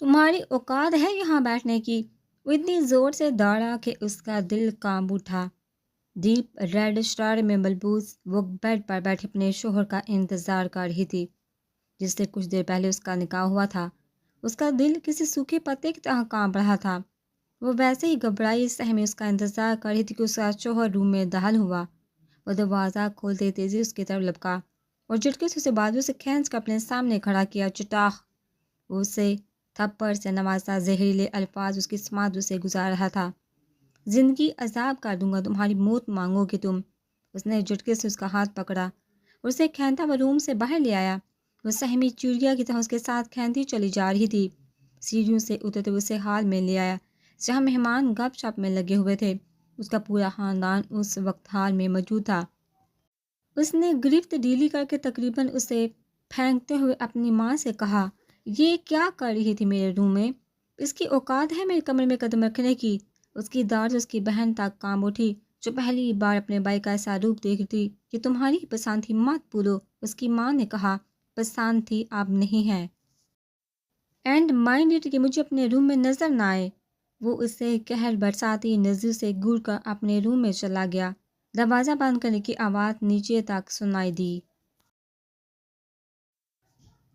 تمہاری اوقات ہے یہاں بیٹھنے کی؟ وہ اتنی زور سے دوڑا کہ اس کا دل کانپ اٹھا۔ ڈیپ ریڈ اسٹار میں ملبوس وہ بیڈ پر بیٹھے اپنے شوہر کا انتظار کر رہی تھی، جس سے کچھ دیر پہلے اس کا نکاح ہوا تھا۔ اس کا دل کسی سوکھے پتے کی طرح کانپ رہا تھا۔ وہ ویسے ہی گھبرائی سہمی اس کا انتظار کر رہی تھی کہ اس کا شوہر روم میں داخل ہوا۔ وہ دروازہ کھولتے تیزی اس کی طرف لپکا اور جھٹکے سے اسے بازو سے کھینچ کر اپنے سامنے کھڑا کیا۔ چٹاخ! وہ اسے تھپڑ سے نوازا، زہریلے الفاظ اس کی سماعت سے گزار رہا تھا۔ زندگی عذاب کر دوں گا، تمہاری موت مانگو گے تم۔ اس نے جھٹکے سے اس کا ہاتھ پکڑا اور اسے کھینچتا وہ روم سے باہر لے آیا۔ وہ سہمی چڑیا کی طرح اس کے ساتھ کھینچتی چلی جا رہی تھی۔ سیڑھیوں سے اترتے ہوئے اسے ہال میں لے آیا جہاں مہمان گپ شپ میں لگے ہوئے تھے۔ اس کا پورا خاندان اس وقت ہال میں موجود تھا۔ اس نے گرفت ڈھیلی کر کے تقریباً اسے پھینکتے ہوئے اپنی ماں سے کہا، یہ کیا کر رہی تھی میرے روم میں؟ اس کی اوقات ہے میرے کمرے میں قدم رکھنے کی؟ اس کی داد اس کی بہن تک کانپ اٹھی، جو پہلی بار اپنے بھائی کا ایسا روپ دیکھ تھی۔ کہ تمہاری پسند تھی مت بولو، اس کی ماں نے کہا۔ پسند تھی اب نہیں ہے۔ اینڈ مائنڈ اٹ کہ مجھے اپنے روم میں نظر نہ آئے۔ وہ اسے قہر برساتی نظر سے گور کر اپنے روم میں چلا گیا۔ دروازہ بند کرنے کی آواز نیچے تک سنائی دی۔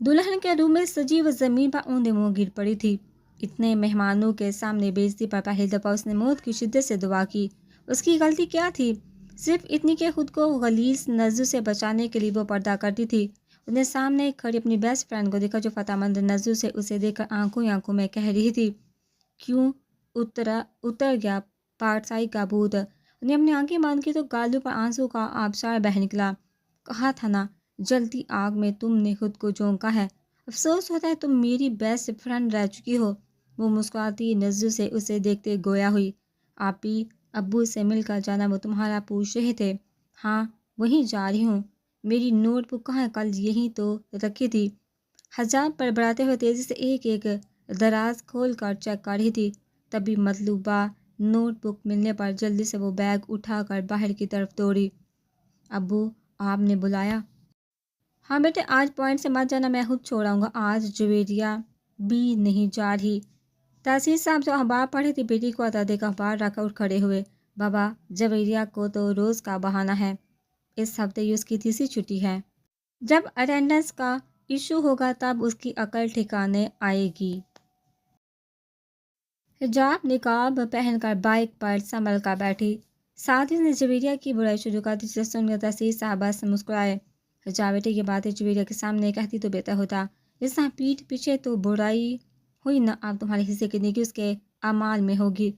دلہن کے روم میں سجی وہ زمین پر اوندے منہ گر پڑی تھی۔ اتنے مہمانوں کے سامنے بے عزتی پر پہلی دفعہ اس نے موت کی شدت سے دعا کی۔ اس کی غلطی کیا تھی؟ صرف اتنی کہ خود کو غلیظ نظر سے بچانے کے لیے وہ پردہ کرتی تھی۔ اس نے سامنے کھڑی اپنی بیسٹ فرینڈ کو دیکھا، جو فتح مند نظر سے اسے دیکھ کر آنکھوں ہی آنکھوں میں کہہ رہی تھی، کیوں اتر گیا پارسائی کا بھوت؟ اس نے اپنی آنکھیں بند کی تو گالوں پر آنسو کا آبشار بہہ نکلا۔ کہا تھا نا، جلتی آگ میں تم نے خود کو جھونکا ہے۔ افسوس ہوتا ہے تم میری بیسٹ فرینڈ رہ چکی ہو۔ وہ مسکراتی نظر سے اسے دیکھتے گویا ہوئی، آپی ابو سے مل کر جانا وہ تمہارا پوچھ رہے تھے؟ ہاں وہیں جا رہی ہوں۔ میری نوٹ بک کہاں ہے؟ کل یہیں تو رکھی تھی۔ حجاب پر بڑھاتے ہوئے تیزی سے ایک ایک دراز کھول کر چیک کر رہی تھی۔ تبھی مطلوبہ نوٹ بک ملنے پر جلدی سے وہ بیگ اٹھا کر باہر کی طرف دوڑی۔ ابو آپ نے بلایا؟ ہاں بیٹے، آج پوائنٹ سے مت جانا، میں خود چھوڑ آؤں گا۔ آج جویریہ بھی نہیں جا رہی۔ تحصیل صاحب جو اخبار پڑھی تھی بیٹی کو عطا دے کر اخبار رکھ کر اٹھ کھڑے ہوئے۔ بابا جویریہ کو تو روز کا بہانہ ہے، اس ہفتے یہ اس کی تیسری چھٹی ہے۔ جب اٹینڈنس کا ایشو ہوگا تب اس کی عقل ٹھکانے آئے گی۔ حجاب نقاب پہن کر بائک پر سنبھل کر بیٹھی، ساتھ ہی نے جویریہ کی برائی شروع کر دی، جسے سن کر تحصیل صاحبہ سے مسکرائے۔ حجاب بیٹے یہ باتیں جویریہ کے سامنے کہتی تو بہتر ہوتا، اس طرح پیٹھ پیچھے تو برائی ہوئی نہ، اب تمہارے حصے کی نیکی اس کے اعمال میں ہوگی۔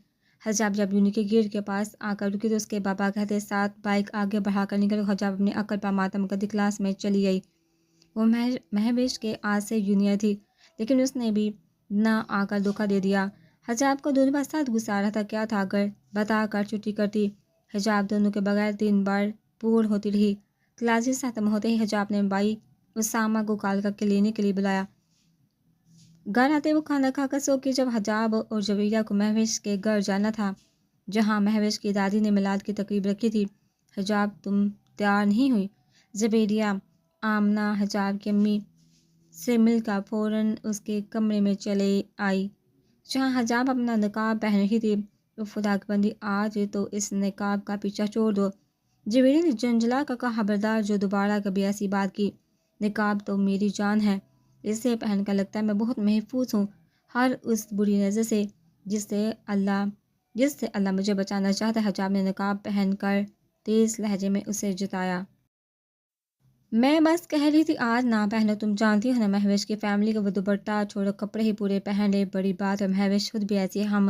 حجاب جب یونی کے گیٹ کے پاس آ کر رکی تو اس کے بابا کہتے ساتھ بائک آگے بڑھا کر نکل۔ حجاب اپنی عقل پر ماتم کرتی کلاس میں چلی گئی۔ وہ مہوش کے آج سے جونیئر تھی، لیکن اس نے بھی نہ آ کر دھوکہ دے دیا۔ حجاب کو دونوں پر سخت غصہ آ رہا تھا، کیا تھا اگر بتا کر چھٹی کرتی۔ حجاب دونوں کے بغیر 3 بار پور ہوتی رہی۔ کلاسز ختم ہوتے ہی حجاب نے بھائی اسامہ کو کال کر کے لینے کے لیے بلایا۔ گھر آتے وہ کھانا کھا کر سو کے جب حجاب اور جویریہ کو مہوش کے گھر جانا تھا، جہاں مہوش کی دادی نے میلاد کی تقریب رکھی تھی۔ حجاب تم تیار نہیں ہوئی؟ جویریہ آمنہ حجاب کی امی سے مل کر فوراً اس کے کمرے میں چلے آئی، جہاں حجاب اپنا نقاب پہن رہی تھی۔ وہ خدا کی بندی، آج تو اس نقاب کا پیچھا چھوڑ دو۔ جویریہ نے جھنجھلا کر کہا، خبردار جو دوبارہ کبھی ایسی بات کی۔ نقاب تو میری جان ہے، اسے پہن کر لگتا ہے میں بہت محفوظ ہوں ہر اس بری نظر سے جس سے اللہ مجھے بچانا چاہتا ہے۔ حجاب نے نقاب پہن کر تیز لہجے میں اسے جتایا۔ میں بس کہہ رہی تھی آج نہ پہنو، تم جانتی ہو نا مہوش کی فیملی کا، وہ دوپٹہ چھوڑو کپڑے ہی پورے پہن لے، بڑی بات ہے۔ مہوش خود بھی ایسی ہے، ہم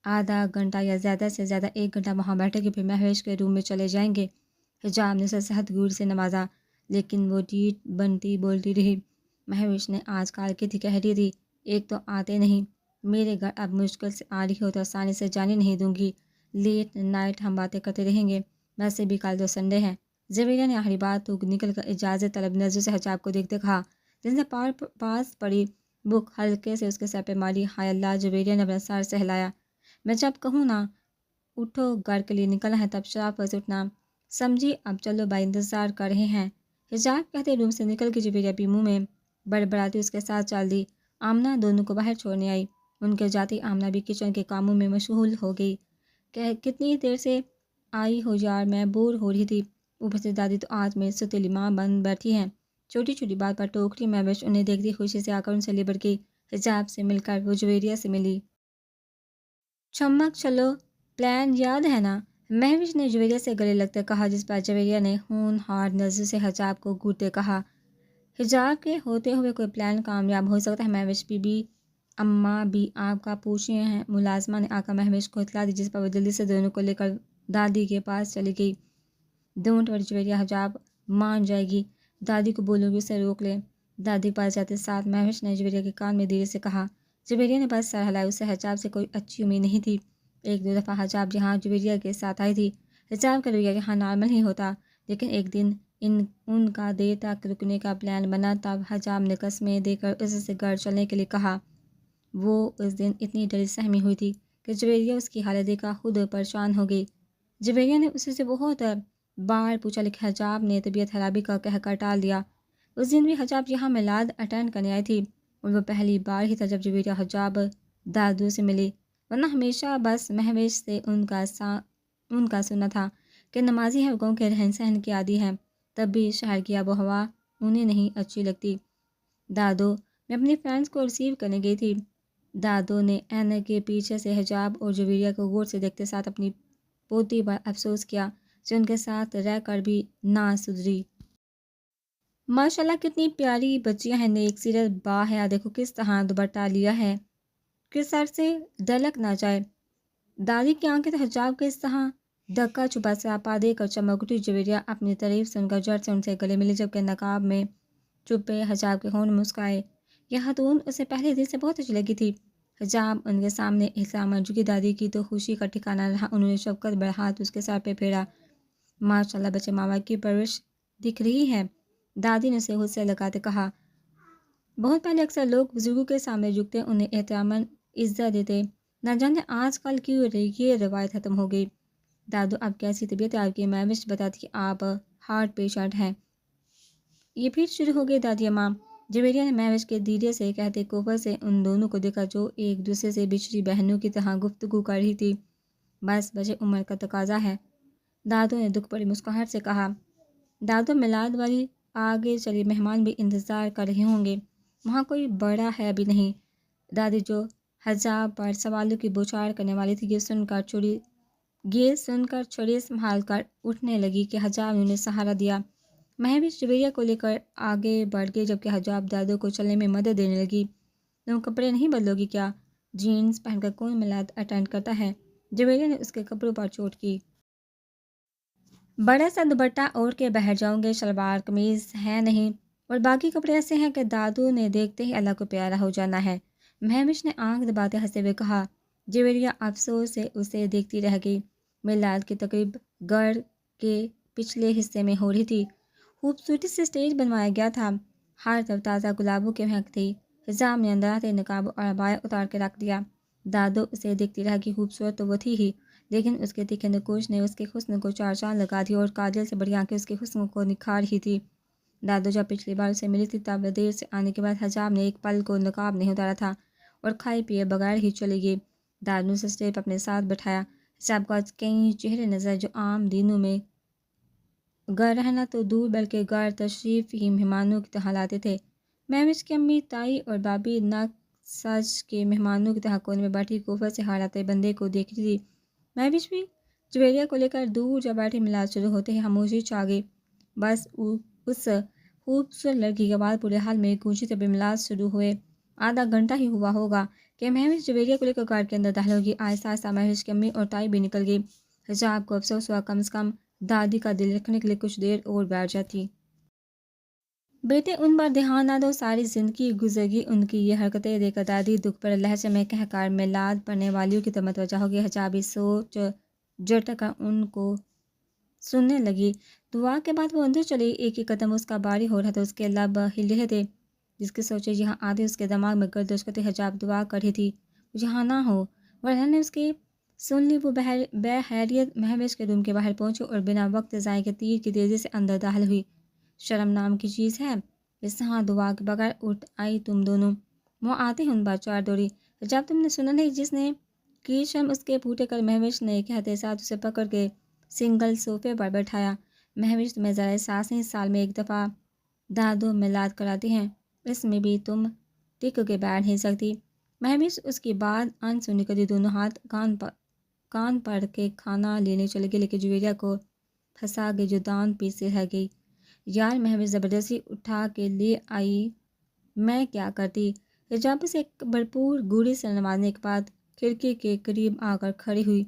آدھا گھنٹہ یا زیادہ سے زیادہ 1 گھنٹہ وہاں بیٹھے گے، پھر مہوش کے روم میں چلے جائیں گے۔ حجاب نے اسے سخت گور سے نوازا، لیکن وہ ڈیٹ بنتی بولتی رہی۔ مہوش نے آج کال کی تھی، کہہ رہی تھی ایک تو آتے نہیں میرے گھر، اب مشکل سے آ رہی ہو تو آسانی سے جانے نہیں دوں گی، لیٹ نائٹ ہم باتیں کرتے رہیں گے، ویسے بھی کل تو سنڈے ہے۔ جویریہ نے آخری بات تو نکل کر اجازت طلب نظر سے حجاب کو دیکھتے کہا، جس نے پاس پڑی بک ہلکے سے اس کے سر پہ ماری۔ ہائے اللہ! جویریہ نے اپنا سر سہلایا۔ میں جب کہوں نا اٹھو گھر کے لیے نکلنا ہے تب شرافت سے اٹھنا، سمجھی؟ اب چلو بھائی انتظار کر رہے ہیں۔ حجاب کہتے روم سے نکل کے جویریہ بھی منہ میں بڑبڑاتی اس کے ساتھ چل دی۔ آمنہ دونوں کو باہر چھوڑنے آئی۔ ان کے جاتے آمنہ بھی کچن کے کاموں میں مشغول ہو گئی کہ کتنی دیر سے آئی ہو یار، میں بور ہو رہی تھی۔ اوپر سے دادی تو آج میری ستیلی ماں بن بیٹھی ہیں۔ چھوٹی چھوٹی بات پر ٹوکری مہوش انہیں دیکھتی خوشی سے آ کر ان سے لبڑ گئی۔ حجاب سے مل کر وہ جویریہ سے ملی۔ چمک چلو پلان یاد ہے نا؟ مہوش نے جویریہ سے گلے لگتے کہا، جس پر جویریہ نے ہونہار نظر سے حجاب کو گھورتے کہا، حجاب کے ہوتے ہوئے کوئی پلان کامیاب ہو سکتا ہے؟ مہوش بی بی اماں بھی آپ کا پوچھ رہے ہیں؟ ملازمہ نے آ کر مہوش کو اطلاع دی، جس پر وہ جلدی سے دونوں کو لے کر دادی کے پاس چلی گئی۔ ڈونٹ وری جویریہ، حجاب مان جائے گی۔ دادی کو بولوں گی اسے روک لیں۔ دادی کے پاس جاتے ساتھ مہوش نے جویریہ کے کان میں دھیرے سے کہا۔ جویریہ نے بس سر ہلایا، اسے حجاب سے کوئی اچھی امید نہیں تھی۔ ایک دو دفعہ حجاب جہاں جویریہ کے ساتھ آئی تھی، حجاب کا رویہ یہاں نارمل ہی ہوتا، لیکن ایک دن ان کا دیر تک رکنے کا پلان بنا، تب حجاب نے قسمیں دے کر اس سے گھر چلنے کے لیے کہا۔ وہ اس دن اتنی ڈری سہمی ہوئی تھی کہ جویریہ اس کی حالت دیکھ کر خود پریشان ہو گئی۔ جویریہ نے اسے سے بہت بار پوچھا، لیکن حجاب نے طبیعت خرابی کا کہہ کر ٹال دیا۔ اس دن بھی حجاب یہاں میلاد اٹینڈ کرنے آئی تھی، اور وہ پہلی بار ہی تھا جب جویریہ حجاب دادو سے ملی، ورنہ ہمیشہ بس مہوش سے ان کا سنا تھا کہ نمازی ہے، گاؤں کے رہن سہن کی عادی ہے، تب بھی شہر کی آب و ہوا انہیں نہیں اچھی لگتی۔ دادو، میں اپنی فرینڈس کو ریسیو کرنے گئی تھی۔ دادو نے اینک کے پیچھے سے حجاب اور جویریہ کو غور سے دیکھتے ساتھ اپنی پوتی پر افسوس کیا، جو ان کے ساتھ رہ کر بھی نہ سدھری۔ ماشاءاللہ کتنی پیاری بچیاں ہیں، نیک سیرت باحیا، دیکھو کس طرح دوپٹہ لیا ہے کہ سر سے ڈھلک نہ جائے۔ دادی کی آنکھیں تو حجاب کے اس طرح ڈھکا چھپا سراپا دے کر چمک اٹھی۔ جویریہ اپنی تعریف سن کر جھٹ سے ان سے گلے ملی، جبکہ نقاب میں چھپے حجاب کے ہونٹ مسکرائے۔ یہ خاتون اسے پہلے دن سے بہت اچھی لگی تھی۔ حجاب ان کے سامنے احترام جھکی، دادی کی تو خوشی کا ٹھکانہ رہا۔ انہوں نے شفقت بھرا ہاتھ اس کے سر پہ پھیرا۔ ماشاءاللہ بچے ماں باپ کی پرورش دکھ رہی ہے، دادی نے اسے خود سے لگاتے کہا۔ بہت پہلے اکثر لوگ بزرگوں کے سامنے جھکتے، انہیں احترام عزت دیتے، نہ جانے آج کل کیوں یہ روایت ختم ہو گئی۔ دادو اب کیسی طبیعت ہے آپ کی؟ مہوش بتاتی کہ آپ ہارٹ پیشنٹ ہیں۔ یہ پھر شروع ہو گئی دادی اماں، جویریہ نے مہوش کے دھیرے سے کہتے کوفر سے ان دونوں کو دیکھا، جو ایک دوسرے سے بچھڑی بہنوں کی طرح گفتگو کر رہی تھی۔ بس بچے عمر کا تقاضا ہے، دادو نے دکھ بھری مسکراہٹ سے کہا۔ دادو، میلاد والی آگے چلی، مہمان بھی انتظار کر رہے ہوں گے، وہاں کوئی بڑا ہے ابھی نہیں؟ دادی جو حجاب پر سوالوں کی بوچھار کرنے والی تھی، یہ سن کر چھڑی سنبھال کر اٹھنے لگی کہ حجاب نے انہیں سہارا دیا۔ مہوش جویریہ کو لے کر آگے بڑھ گئی، جبکہ حجاب دادو کو چلنے میں مدد دینے لگی۔ تم کپڑے نہیں بدلو گی کیا؟ جینز پہن کر کون میلاد اٹینڈ کرتا ہے؟ جویریہ نے اس کے کپڑوں پر چوٹ کی۔ بڑا سا دوپٹہ اوڑھ کے باہر جاؤں گے، شلوار قمیض ہے نہیں، اور باقی کپڑے ایسے ہیں کہ دادو نے دیکھتے ہی اللہ کو پیارا ہو جانا ہے، مہوش نے آنکھ دباتے ہنستے ہوئے کہا۔ جویریہ افسوس سے اسے دیکھتی رہ گئی۔ میلاد کی تقریب گھر کے پچھلے حصے میں ہو رہی تھی۔ خوبصورتی سے اسٹیج بنوایا گیا تھا، ہر طرف تازہ گلابوں کی مہک تھی۔ حجاب نے اندر آتے نقاب اور عبایا اتار کے رکھ دیا۔ دادو اسے دیکھتی رہ گئی، خوبصورت تو وہ تھی ہی، لیکن اس کے تیکھے نقوش نے اس کے حسن کو چار چاند لگا دی، اور کاجل سے بڑی آنکھیں اس کے حسن کو نکھار رہی تھی۔ دادو جب پچھلی بار اسے ملی تھی، تب دیر سے آنے کے بعد حجاب نے ایک پل کو نقاب نہیں اتارا تھا، اور کھائے پیے بغیر ہی چلی گئی۔ دادو نے اسے اسٹیج پر اپنے ساتھ بٹھایا۔ حجاب کو آج کئی چہرے نظر، جو عام دنوں میں گھر رہنا تو دور بلکہ گھر تشریف ہی مہمانوں کی طرح لاتے تھے۔ مہوش کی امی، تائی اور بابی نک سج کے مہمانوں کی طرح کونے میں بیٹھی کوفر سے ہار آتے بندے کو دیکھ رہی تھی۔ مہوش بھی جویریہ کو لے کر دور جا بیٹھی۔ میلاد شروع ہوتے ہی خاموشی چھا گئی، بس اس خوبصورت لڑکی کی آواز پورے حال میں گونجی۔ تب میلاد شروع ہوئے آدھا گھنٹہ ہی ہوا ہوگا کہ مہوش جویریہ کو لے کر گھر کے اندر داخل ہوگی۔ آہستہ آہستہ مہوش کی امی اور تائی بھی نکل گئی۔ حجاب کو افسوس ہوا، کم سے کم دادی کا دل رکھنے کے لیے کچھ دیر اور بیٹھ جاتی۔ بیٹے ان پر دھیان نہ دو، ساری زندگی گزر گئی۔ ان کی یہ حرکتیں دیکھ کر دادی دکھ بھرے لہجے میں کہہ کر میلاد پڑھنے والیوں کی طرف متوجہ ہو گئی۔ حجاب بھی سوچ جھٹک کر ان کو سننے لگی۔ دعا کے بعد وہ اندر چلی۔ ایک ایک قدم اس کا بھاری ہو رہا تھا، اس کے لب ہل رہے تھے، جس کی سوچیں یہاں آتے اس کے دماغ میں گردش کرتی۔ حجاب دعا کر رہی تھی وہ یہاں نہ ہو، ورنہ نے اس کی سن لی۔ وہ بے حیرت مہوش کے روم کے باہر پہنچی اور بنا وقت ضائع کے تیر کی تیزی سے اندر داخل ہوئی۔ شرم نام کی چیز ہے؟ اس طرح دعا کے بغیر اٹھ آئی تم دونوں؟ وہ آتے ہی ان پر چار دوڑی۔ جب تم نے سنا نہیں جس نے کی شرم اس کے پھوٹے کر مہوش نے کہتے ساتھ اسے پکڑ کے سنگل صوفے پر بیٹھایا۔ مہوش تمہیں ذرا احساس نہیں، سال میں ایک دفعہ دادو میلاد کراتی ہیں، اس میں بھی تم ٹک کے بیٹھ نہیں سکتی۔ مہوش اس کی بات ان سنی کری دونوں ہاتھ کان پڑ کے کھانا لینے چلے گئے، لیکن جویریہ کو پھنسا کے جو دان پیسے رہ گئی۔ یار مہوش زبردستی اٹھا کے لے آئی، میں کیا کرتی؟ حجاب سے ایک بھرپور گوڑی سے نوازنے کے بعد کھڑکی کے قریب آ کر کھڑی ہوئی۔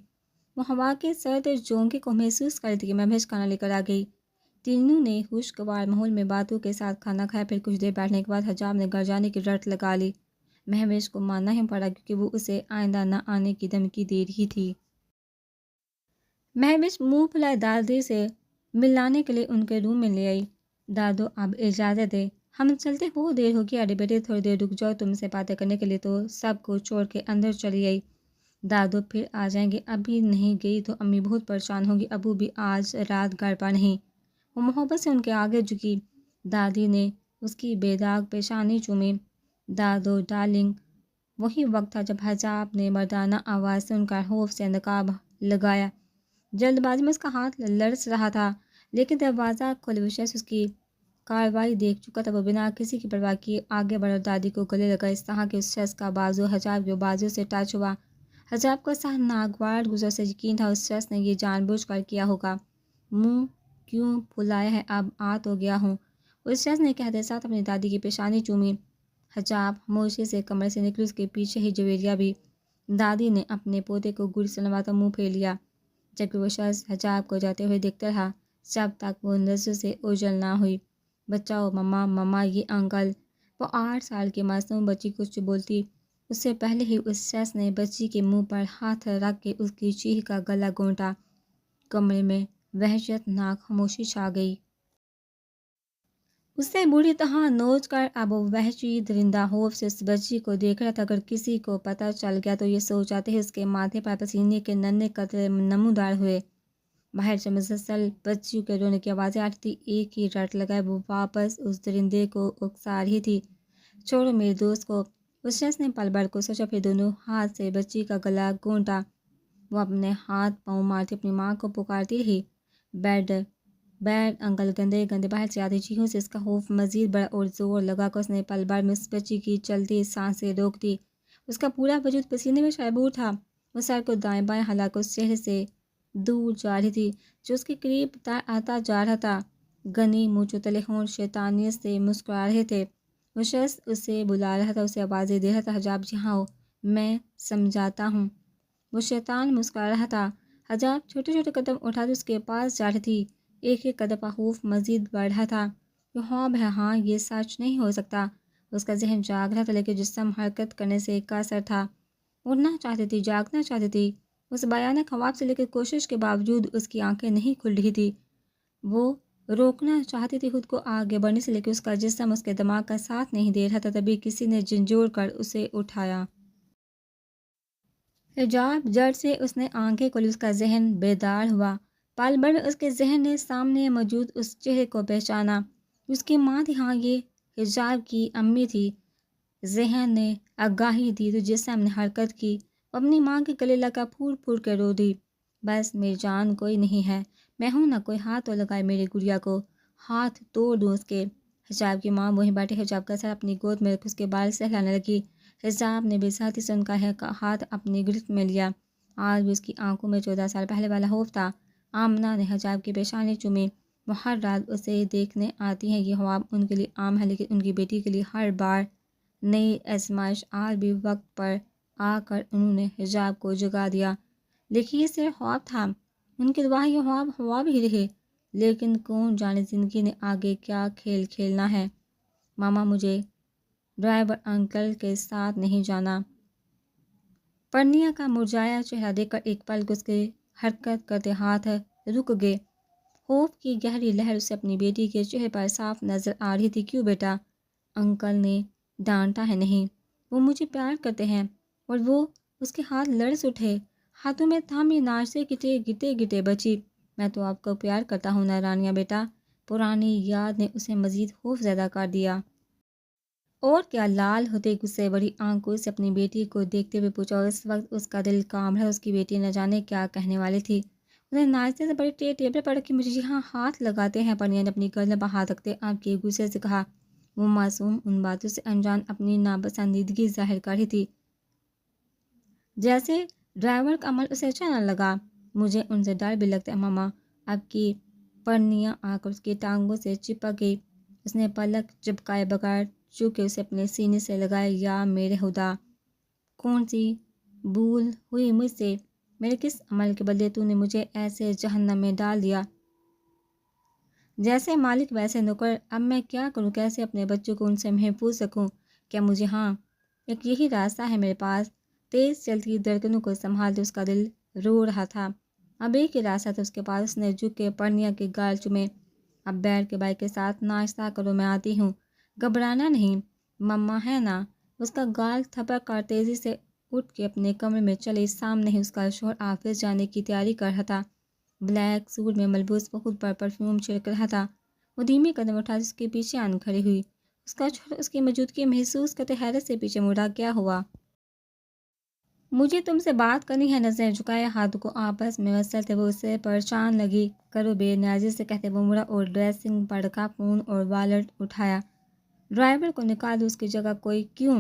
وہ ہوا کے سرد جھونکے کو محسوس کرتی کہ مہوش کھانا لے کر آ گئی۔ تینوں نے خوشگوار ماحول میں باتوں کے ساتھ کھانا کھایا۔ پھر کچھ دیر بیٹھنے کے بعد حجاب نے گھر جانے کی رٹ لگا لی۔ مہوش کو ماننا ہی پڑا کیونکہ وہ اسے آئندہ نہ آنے کی دھمکی دے رہی تھی۔ مہوش منہ پھلائے دادی سے ملانے کے لیے ان کے روم میں لے آئی۔ دادو اب اجازت دے، ہم چلتے، ہو دیر ہوگی۔ ارے بیٹے تھوڑی دیر رک جاؤ، تم سے باتیں کرنے کے لیے تو سب کو چھوڑ کے اندر چلی آئی۔ دادو پھر آ جائیں گے، ابھی نہیں گئی تو امی بہت پریشان ہوگی، ابو بھی آج رات گھر پر نہیں۔ وہ محبت سے ان کے آگے جھکی۔ دادی نے اس کی بے داغ پیشانی چومی۔ دادو ڈارلنگ۔ وہی وقت تھا جب حجاب نے مردانہ آواز سے ان کا خوف سے نقاب لگایا۔ جلد بازی میں اس کا ہاتھ لرز رہا تھا، لیکن دروازہ کھولے وشیش اس کی کارروائی دیکھ چکا تھا۔ وہ بنا کسی کی پرواہ کیے آگے بڑھا اور دادی کو گلے لگا۔ اس طرح کہ اس شخص کا بازو حجاب کے بازو سے ٹچ ہوا۔ حجاب کو سخت ناگوار گزر سے یقین تھا اس شخص نے یہ جان بوجھ کر کیا ہوگا۔ منہ کیوں پھلایا ہے، اب آ تو گیا ہوں، اس شخص نے کہتے ساتھ اپنی دادی کی پیشانی چومی۔ حجاب خاموشی سے کمرے سے نکلی، اس کے پیچھے ہی جویریہ بھی۔ دادی نے اپنے پوتے کو گوڑی سے نوازا، منہ پھیر لیا، جبکہ وہ شخص حجاب کو جاتے ہوئے دیکھتا رہا جب تک وہ نظر سے اوجھل نہ ہوئی۔ بچاؤ مما، مما یہ انکل۔ وہ 8 سال کی معصوم بچی کچھ بولتی اس سے پہلے ہی اس شخص نے بچی کے منہ پر ہاتھ رکھ کے اس کی چیخ کا گلا گھونٹا۔ کمرے میں وحشت ناک خاموشی چھا گئی۔ اس سے بری طرح نوچ کر اب وہ وحشی درندہ خوف سے اس بچی کو دیکھ رہا تھا۔ اگر کسی کو پتہ چل گیا تو یہ سوچ آتے ہی اس کے ماتھے پر پسینے کے ننھے قطرے نمودار ہوئے۔ باہر سے مسلسل بچیوں کے رونے کی آوازیں آ رہی تھی۔ ایک ہی رٹ لگائے وہ واپس اس درندے کو اکسا رہی تھی۔ چھوڑو میرے دوست کو، اس شخص نے پل بھر کو سوچا، پھر دونوں ہاتھ سے بچی کا گلا گھونٹا۔ وہ اپنے ہاتھ پاؤں مارتی اپنی ماں کو پکارتی رہی۔ بیڈ انکل گندے گندے۔ باہر سے آتی چیخوں سے اس کا خوف مزید بڑھا اور زور لگا کر اس نے پل بھر میں اس بچی کی چلتی سانسیں روک دی۔ اس کا پورا وجود پسینے میں شرابور تھا۔ وہ سر کو دائیں بائیں ہلا کر اس چہرے سے دور جا رہی تھی جو اس کے قریب آتا جا رہا تھا۔ گنی مونچھوں تلے ہونٹ شیطانیت سے مسکرا رہے تھے۔ وہ شخص اسے بلا رہا تھا، اسے آوازیں دے رہا تھا، حجاب یہاں ہو، میں سمجھاتا ہوں۔ وہ شیطان مسکرا رہا تھا۔ حجاب چھوٹے چھوٹے قدم اٹھاتے اس کے پاس جا رہی تھی۔ ایک ایک قدم پر خوف مزید بڑھ رہا تھا۔ یہ خواب ہے، ہاں یہ سچ نہیں ہو سکتا۔ اس کا ذہن جاگ رہا تھا لیکن جسم حرکت کرنے سے قاصر تھا۔ اڑنا چاہتی تھی، جاگنا چاہتی تھی اس بھیانک خواب سے، لیکن کوشش کے باوجود اس کی آنکھیں نہیں کھل رہی تھی۔ وہ روکنا چاہتی تھی خود کو آگے بڑھنے سے، لیکن اس کا جسم اس کے دماغ کا ساتھ نہیں دے رہا تھا۔ تبھی کسی نے جھنجھوڑ کر اسے اٹھایا۔ حجاب جڑ سے اس نے آنکھیں کھولی، اس کا ذہن بیدار ہوا۔ پل بھر میں اس کے ذہن نے سامنے موجود اس چہرے کو پہچانا۔ اس کی ماں تھی، ہاں یہ حجاب کی امی تھی۔ ذہن نے آگاہی دی تو جسم نے حرکت کی۔ وہ اپنی ماں کے گلے لگ کر پھوٹ پھوٹ کے رو دی۔ بس میری جان، کوئی نہیں ہے، میں ہوں نا، کوئی ہاتھ تو لگائے میری گڑیا کو، ہاتھ توڑ دوں اس کے۔ حجاب کی ماں وہیں بیٹھے حجاب کا سر اپنی گود میں رکھ اس کے بال سہلانے لگی۔ حجاب نے بے سختی سے ان کا ہاتھ اپنی گرفت میں لیا۔ آج بھی اس کی آنکھوں میں 14 سال پہلے والا خوف تھا۔ آمنہ نے حجاب کی پیشانی چومی۔ وہ ہر رات اسے دیکھنے آتی ہیں، یہ خواب ان کے لیے عام ہے لیکن ان کی بیٹی کے لیے ہر بار نئی آزمائش۔ آج بھی وقت پر آ کر انہوں نے حجاب کو جگا دیا، لیکن یہ صرف خواب تھا۔ ان کی دعا یہ خواب ہی رہے، لیکن کون جانے زندگی نے آگے کیا کھیل کھیلنا ہے۔ ماما مجھے ڈرائیور انکل کے ساتھ نہیں جانا۔ پرنیا کا مرجھایا چہرہ دیکھ کر ایک پل اس کے حرکت کرتے ہاتھ رک گئے۔ خوف کی گہری لہر اسے اپنی بیٹی کے چہرے پر صاف نظر آ رہی تھی۔ کیوں بیٹا؟ انکل نے ڈانٹا ہے؟ نہیں، وہ مجھے پیار کرتے ہیں۔ اور وہ، اس کے ہاتھ لرز اٹھے، ہاتھوں میں تھامی ناچتے گٹے گٹے بچی، میں تو آپ کو پیار کرتا ہوں نا رانیہ بیٹا۔ پرانی یاد نے اسے مزید خوف زدہ کر دیا۔ اور کیا؟ لال ہوتے غصے بڑی آنکھوں سے اپنی بیٹی کو دیکھتے ہوئے پوچھا، اور اس وقت اس کا دل کام رہا۔ اس کی بیٹی نہ جانے کیا کہنے والی تھی۔ انہیں ناشتے سے بڑی ٹیبل پر رکھی مجھے یہاں ہاتھ لگاتے ہیں۔ پرنیا نے اپنی گردن پر ہاتھ رکھتے آپ کے غصے سے کہا۔ وہ معصوم ان باتوں سے انجان اپنی ناپسندیدگی ظاہر کر رہی تھی، جیسے ڈرائیور کا عمل اسے اچھا نہ لگا۔ مجھے ان سے ڈر بھی لگتا ہے ماما، اب کی پرنیا آ کر اس کی ٹانگوں سے چپک گئی۔ اس نے پلک جھپکائے بغیر چونکہ اسے اپنے سینے سے لگائے۔ یا میرے خدا، کون سی بھول ہوئی مجھ سے؟ میرے کس عمل کے بدلے تو نے مجھے ایسے جہنم میں ڈال دیا؟ جیسے مالک ویسے نوکر۔ اب میں کیا کروں؟ کیسے اپنے بچوں کو ان سے محفوظ رکھوں؟ کیا مجھے ایک یہی راستہ ہے میرے پاس؟ تیز چلتی دھڑکنوں کو سنبھالتے اس کا دل رو رہا تھا۔ اب ایک ہی راستہ تھا اس کے پاس۔ اس نے جھک کے پرنیا کے گال چومے۔ اب بیٹھ کے بھائی کے ساتھ ناشتہ کرو، میں آتی ہوں۔ گھبرانا نہیں، مما ہے نا۔ اس کا گال تھپک کر تیزی سے اٹھ کے اپنے کمرے میں چلی۔ سامنے ہی اس کا شوہر آفس جانے کی تیاری کر رہا تھا۔ بلیک سوٹ میں ملبوس، وہ خود پر پرفیوم چھڑک رہا تھا۔ وہ دھیمی قدم اٹھا اس کے پیچھے آن کھڑی ہوئی۔ اس کا شوہر اس کی موجودگی محسوس کرتے حیرت سے پیچھے مڑا۔ کیا ہوا؟ مجھے تم سے بات کرنی ہے۔ نظریں جھکائے ہاتھوں کو آپس میں وصل تھے، وہ اسے پریشان لگی۔ کرو بے نیازی سے کہتے وہ مڑا اور ڈریسنگ پر رکھا فون اور والٹ اٹھایا۔ ڈرائیور کو نکال دو، اس کی جگہ کوئی کیوں؟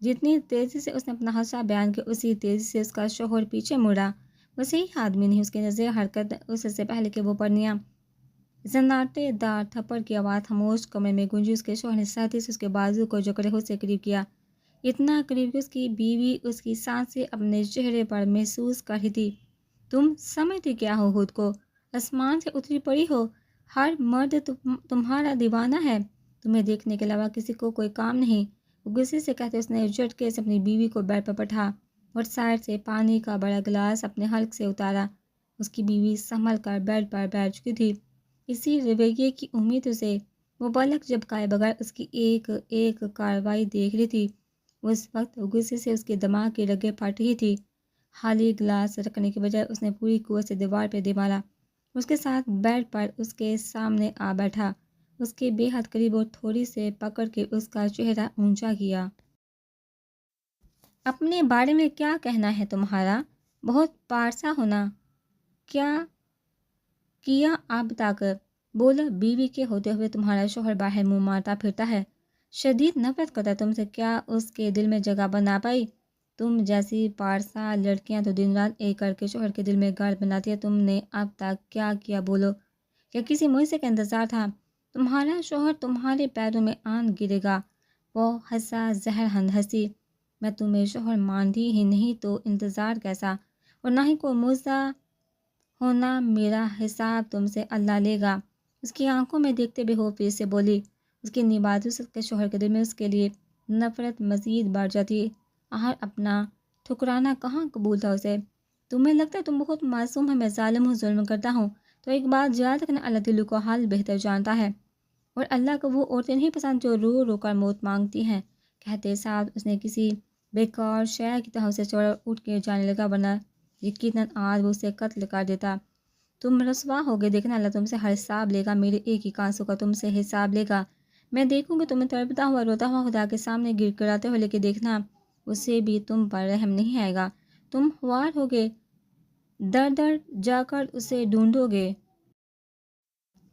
جتنی تیزی سے اس نے اپنا حادثہ بیان کیا اسی تیزی سے اس کا شوہر پیچھے مڑا۔ وہ صحیح آدمی نہیں۔ اس کی نظر حرکت اس سے پہلے کہ وہ پرنیا سناٹے دار تھپڑ کی آواز خاموش کمرے میں گونجی، اس کے شوہر نے سختی سے اس کے بازو کو جکڑے خود سے قریب کیا، اتنا قریب کہ اس کی بیوی اس کی سانسیں اپنے چہرے پر محسوس کر رہی تھی۔ تم سمجھتی کیا ہو خود کو؟ آسمان سے اتری پڑی ہو؟ ہر مرد تمہارا دیوانہ ہے، تمہیں دیکھنے کے علاوہ کسی کو کوئی کام نہیں۔ وہ غصے سے کہتے اس نے جھٹکے سے اپنی بیوی کو بیڈ پر بٹھا اور سائڈ سے پانی کا بڑا گلاس اپنے حلق سے اتارا۔ اس کی بیوی سنبھل کر بیڈ پر بیٹھ چکی تھی۔ اسی رویے کی امید سے وہ پلک جھپکائے بغیر اس کی ایک ایک کارروائی دیکھ رہی تھی۔ اس وقت غصے سے اس کے دماغ کی رگیں پھٹ رہی تھی۔ خالی گلاس رکھنے کے بجائے اس نے پوری قوت سے دیوار پہ دے مارا۔ اس کے ساتھ بیڈ پر اس کے سامنے آ بیٹھا، اس کے بے حد قریب اور تھوڑی سے پکڑ کے اس کا چہرہ اونچا کیا۔ اپنے بارے میں کیا کہنا ہے تمہارا؟ بہت پارسا ہونا۔ کیا کیا اب تک؟ بولو۔ بیوی کے ہوتے ہوئے تمہارا شوہر باہر منہ مارتا پھرتا ہے، شدید نفرت کرتا ہے تم سے۔ کیا اس کے دل میں جگہ بنا پائی؟ تم جیسی پارسا لڑکیاں تو دن رات ایک کر کے شوہر کے دل میں گھر بناتی ہے۔ تم نے اب تک کیا کیا؟ بولو۔ کیا کسی معجزے کا انتظار تھا؟ تمہارا شوہر تمہارے پیروں میں آن گرے گا۔ وہ ہنسا، زہر ہنسی۔ میں تمہیں شوہر مانتی ہی نہیں تو انتظار کیسا؟ اور نہ ہی کوئی معجزہ ہونا، میرا حساب تم سے اللہ لے گا۔ اس کی آنکھوں میں دیکھتے بے خوفی سے بولی۔ اس کی انہی باتوں سے اس کے شوہر کے دل میں اس کے لیے نفرت مزید بڑھ جاتی۔ آخر اپنا ٹھکرانا کہاں قبول تھا اسے۔ تمہیں لگتا ہے تم بہت معصوم ہے، میں ظالم ہوں، ظلم کرتا ہوں، تو ایک بات یاد رکھنا، اللہ دلوں کو حال بہتر جانتا ہے، اور اللہ کو وہ عورتیں نہیں پسند جو رو رو کر موت مانگتی ہیں۔ کہتے ساتھ اس نے کسی بیکار شے کی طرح اسے چھوڑا اور اٹھ کے جانے لگا، ورنہ یقیناً آج وہ اسے قتل کر دیتا۔ تم رسوا ہوگے، دیکھنا اللہ تم سے ہر حساب لے گا، میرے ایک ہی آنسو کا تم سے حساب لے گا۔ میں دیکھوں گی تمہیں تڑپتا ہوا روتا ہوا خدا کے سامنے گر کراتے ہوئے، لیکن دیکھنا اسے بھی تم پر رحم نہیں آئے گا۔ تم خوار ہوگے، در در جا کر اسے ڈھونڈو گے،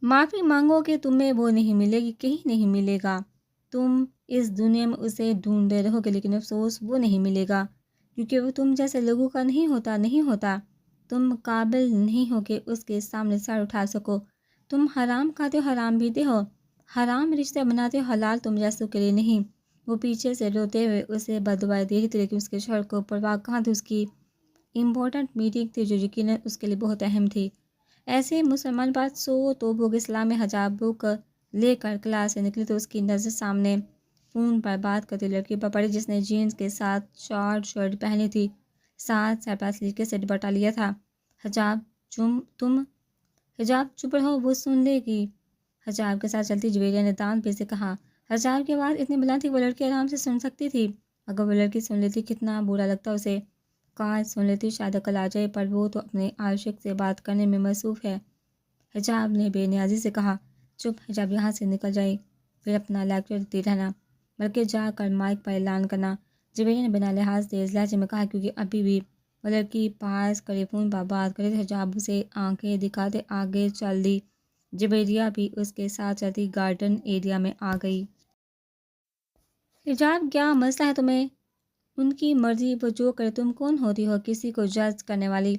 معافی مانگو گے، تمہیں وہ نہیں ملے گی، کہیں نہیں ملے گا۔ تم اس دنیا میں اسے ڈھونڈتے رہو گے، لیکن افسوس وہ نہیں ملے گا، کیونکہ وہ تم جیسے لوگوں کا نہیں ہوتا۔ تم قابل نہیں ہو کہ اس کے سامنے سر اٹھا سکو۔ تم حرام کھاتے ہو، حرام پیتے ہو، حرام رشتے بناتے ہو، حلال تم جیسوں کے لیے نہیں۔ وہ پیچھے سے روتے ہوئے اسے بددعائیں دے رہی تھی، لیکن اس کے شوہر کو پرواہ کہاں تھی۔ اس کی امپورٹنٹ میٹنگ تھی جو یقیناً اس کے لیے بہت اہم تھی۔ ایسے مسلمان بعد 100 توبوں کے اسلامی حجاب بک لے کر کلاس سے نکلی تو اس کی نظر سامنے فون پر بات کرتی لڑکی پر پڑی، جس نے جینس کے ساتھ شارٹ شرٹ پہنی تھی، ساتھ سرپا سلیکے سے دوپٹہ لیا تھا۔ تم حجاب چپ رہو، وہ سن لے گی۔ حجاب کے ساتھ چلتی جویریہ نے دانت پیسے کہا۔ حجاب کی آواز اتنی بلند تھی وہ لڑکی آرام سے سن سکتی تھی۔ اگر وہ لڑکی سن لیتی کتنا برا لگتا اسے۔ کاش سن لیتی، شاید عقل آ جائے، پر وہ تو اپنے عاشق سے بات کرنے میں مصروف ہے۔ حجاب نے بے نیازی سے کہا۔ چپ، حجاب یہاں سے نکل جائے، پھر اپنا لیکچر دیتی رہنا۔ بلکہ جا کر مائک پر اعلان کرنا۔ جویریہ نے بنا لحاظ تیز لہجے میں کہا کیونکہ ابھی بھی وہ لڑکی پاس کرے فون پر بات کرے تو حجاب سے آنکھیں دکھاتے آگے چل دی۔ جویریہ بھی اس کے ساتھ چلتی گارڈن ایریا میں آ گئی۔ حجاب کیا مسئلہ ہے تمہیں؟ ان کی مرضی، وہ جو کرے، تم کون ہوتی ہو کسی کو جج کرنے والی؟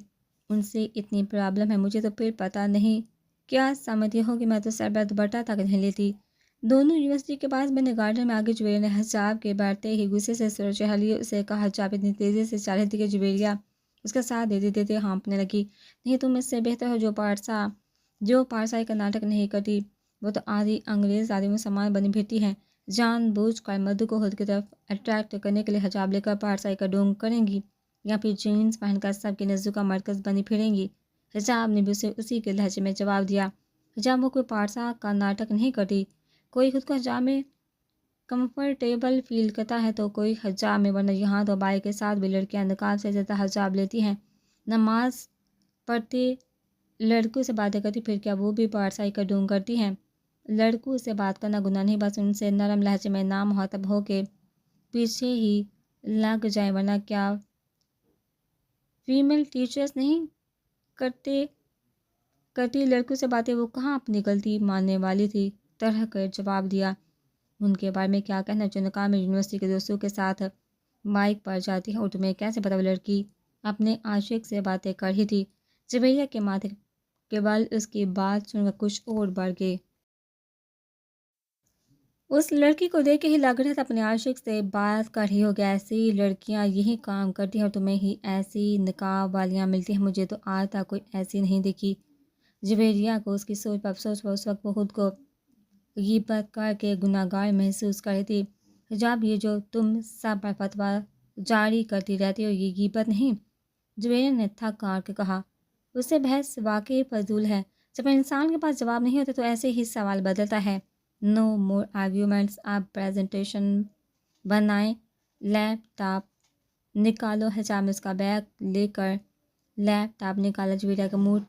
ان سے اتنی پرابلم ہے مجھے تو پھر پتہ نہیں کیا سمجھتی ہو کہ میں تو سر پر دوپٹہ تک نہیں لیتی۔ دونوں یونیورسٹی کے پاس بنے گارڈن میں آگے جویریہ نے حجاب کے بیٹھتے ہی غصے سے سر چڑھا لیے۔ اسے کہا حجاب اتنی تیزی سے چل رہی تھی کہ جویریہ اس کا ساتھ دیتے دیتے ہانپنے لگی۔ نہیں، تم اس سے بہتر ہو جو پارسائی کا ناٹک نہیں کرتی۔ وہ تو آدھی انگریز آدھی مسلمان بنی پھرتی ہے، جان بوجھ کر مردوں کو خود کی طرف اٹریکٹ کرنے کے لیے حجاب لے کر پارسائی کا ڈھونگ کریں گی یا پھر جینز پہن کر سب کی نظروں کا مرکز بنی پھریں گی۔ حجاب نے بھی اسے اسی کے لہجے میں جواب دیا۔ حجاب وہ کوئی پارسا کا ناٹک نہیں کرتی، کوئی خود کو حجاب میں کمفرٹیبل فیل کرتا ہے تو کوئی حجاب میں، ورنہ یہاں تو بائی کے ساتھ بھی لڑکیاں نقاب سے زیادہ حجاب لیتی ہیں، نماز پڑھتے لڑکوں سے باتیں کرتی، پھر کیا وہ بھی پارسائی کا ڈھونگ کرتی ہیں؟ لڑکوں سے بات کرنا گناہ نہیں، بس ان سے نرم لہجے میں نامخاطب ہو کے پیچھے ہی لگ جائیں، ورنہ کیا فیمیل ٹیچرز نہیں کرتی لڑکوں سے باتیں؟ وہ کہاں اپنی غلطی ماننے والی تھی؟ طرح کر جواب دیا۔ ان کے بارے میں کیا کہنا جو نقاب میں یونیورسٹی کے دوستوں کے ساتھ بائک پر جاتی ہے، اور تمہیں کیسے پتا وہ لڑکی اپنے عاشق سے باتیں کر رہی تھی؟ جویریہ کے ماتھے کے بل اس کی بات سن کر کچھ اور بڑھ گئے۔ اس لڑکی کو دیکھ کے ہی لگ رہا تھا اپنے عاشق سے بات کر رہی ہوگی۔ ایسی لڑکیاں یہی کام کرتی ہیں اور تمہیں ہی ایسی نقاب والیاں ملتی ہیں، مجھے تو آج تک کوئی ایسی نہیں دیکھی۔ جویریہ کو اس کی سوچ پر افسوس ہوا۔ اس وقت وہ خود کو غیبت کر کے گناہگار محسوس کر رہی تھی۔ حجاب، یہ جو تم سب پر فتویٰ جاری کرتی رہتی ہو یہ غیبت نہیں؟ جویریہ نے تھک ہار کے کہا۔ اس سے بحث واقعی فضول ہے، جب انسان کے پاس جواب نہیں ہوتے تو ایسے ہی سوال بدلتا ہے۔ نو مور آرگیومنٹس، اب پریزنٹیشن بنائیں۔ لیپ ٹاپ نکالو۔ حجاب نے اس کا بیگ لے کر لیپ ٹاپ نکالا۔ جویریہ کا منہ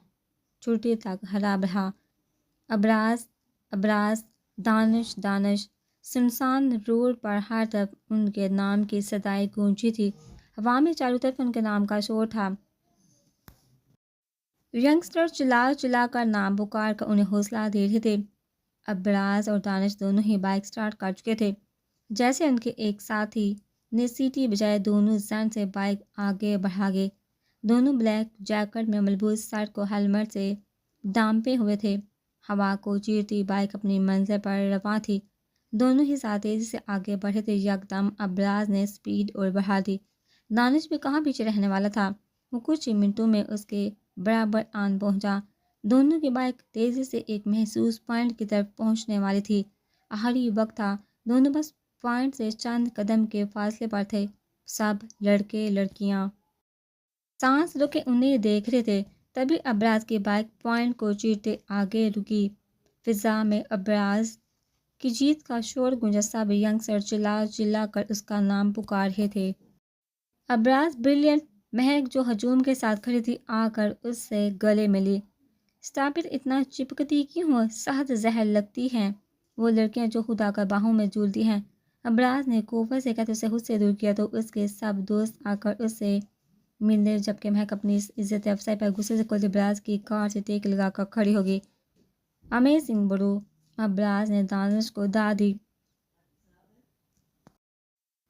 چھٹی تک ہرا بھرا۔ ابراز، دانش۔ سنسان روڈ پر ہر طرف ان کے نام کی صدائیں گونجی تھی۔ ہوا میں چاروں طرف ان کے نام کا شور تھا۔ ینگسٹر چلا کر نام پکار کر انہیں حوصلہ دے رہے تھے۔ ابراز اور دانش دونوں ہی بائک سٹارٹ کر چکے تھے۔ جیسے ان کے ایک ساتھی نے سیٹی بجائے دونوں زن سے بائک آگے بڑھا گئے۔ دونوں بلیک جیکٹ میں ملبوس، سر کو ہیلمٹ سے ڈھانپے ہوئے تھے۔ ہوا کو چیرتی بائک اپنی منزل پر رواں تھی۔ دونوں ہی ساتھ تیزی سے آگے بڑھے تھے۔ یکدم ابراز نے سپیڈ اور بڑھا دی۔ دانش بھی کہاں پیچھے رہنے والا تھا، وہ کچھ ہی منٹوں میں اس کے برابر آن پہنچا۔ دونوں کی بائک تیزی سے ایک محسوس پوائنٹ کی طرف پہنچنے والی تھی۔ آخری وقت تھا، دونوں بس پوائنٹ سے چند قدم کے فاصلے پر تھے۔ سب لڑکے لڑکیاں سانس روکے انہیں دیکھ رہے تھے۔ تبھی ابراز کی بائک پوائنٹ کو چیرتے آگے رکی۔ فضا میں ابراز کی جیت کا شور گونجا۔ سب ینگسٹر چلا کر اس کا نام پکار رہے تھے۔ ابراز، بریلینٹ، مہک جو ہجوم کے ساتھ کھڑی تھی آ کر اس سے گلے ملی۔ اسٹاپ اٹ، اتنا چپکتی کیوں ہو، صحت زہر لگتی ہیں وہ لڑکیاں جو خود آ کر باہوں میں جھولتی ہیں۔ ابراز نے قوت سے کہتے اسے خود سے دور کیا تو اس کے سب دوست آ کر اس سے ملنے، جبکہ مہک اپنی عزت افزائی پر غصے سے کھولتے ابراز کی کار سے ٹیک لگا کر کھڑی ہو گئی۔ امیزنگ برو، ابراز نے دانش کو داد دی۔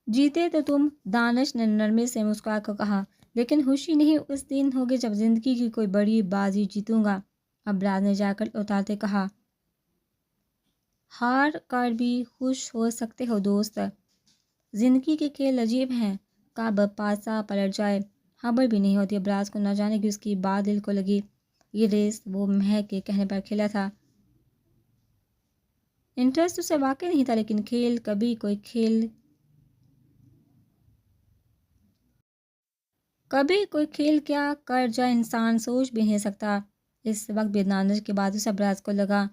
جیتے تو تم، دانش نے نرمی سے مسکرا کر کہا، لیکن خوشی نہیں اس دن ہوگی جب زندگی کی کوئی بڑی بازی جیتوں گا۔ ابراز نے جیکٹ اتارتے کہا، ہار کر بھی خوش ہو سکتے ہو دوست، زندگی کے کھیل عجیب ہیں، کب پاسا پلٹ جائے خبر بھی نہیں ہوتی۔ ابراز کو نہ جانے کہ اس کی بات دل کو لگی۔ یہ ریس وہ مہک کے کہنے پر کھیلا تھا۔ انٹرسٹ اسے واقعی نہیں تھا، لیکن کبھی کوئی کھیل کیا کر جائے انسان سوچ بھی نہیں سکتا۔ اس وقت بھی دانش کی بات سے ابراز کو لگا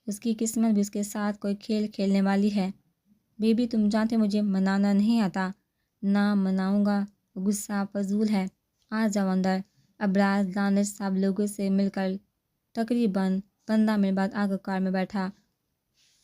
اس کی قسمت بھی اس کے ساتھ کوئی کھیل کھیلنے والی ہے۔ بی بی، تم جانتے مجھے منانا نہیں آتا، نہ مناؤں گا، غصہ فضول ہے، آ جاؤ اندر۔ ابراز، دانش سب لوگوں سے مل کر تقریباً 15 منٹ بعد آ کر کار میں بیٹھا۔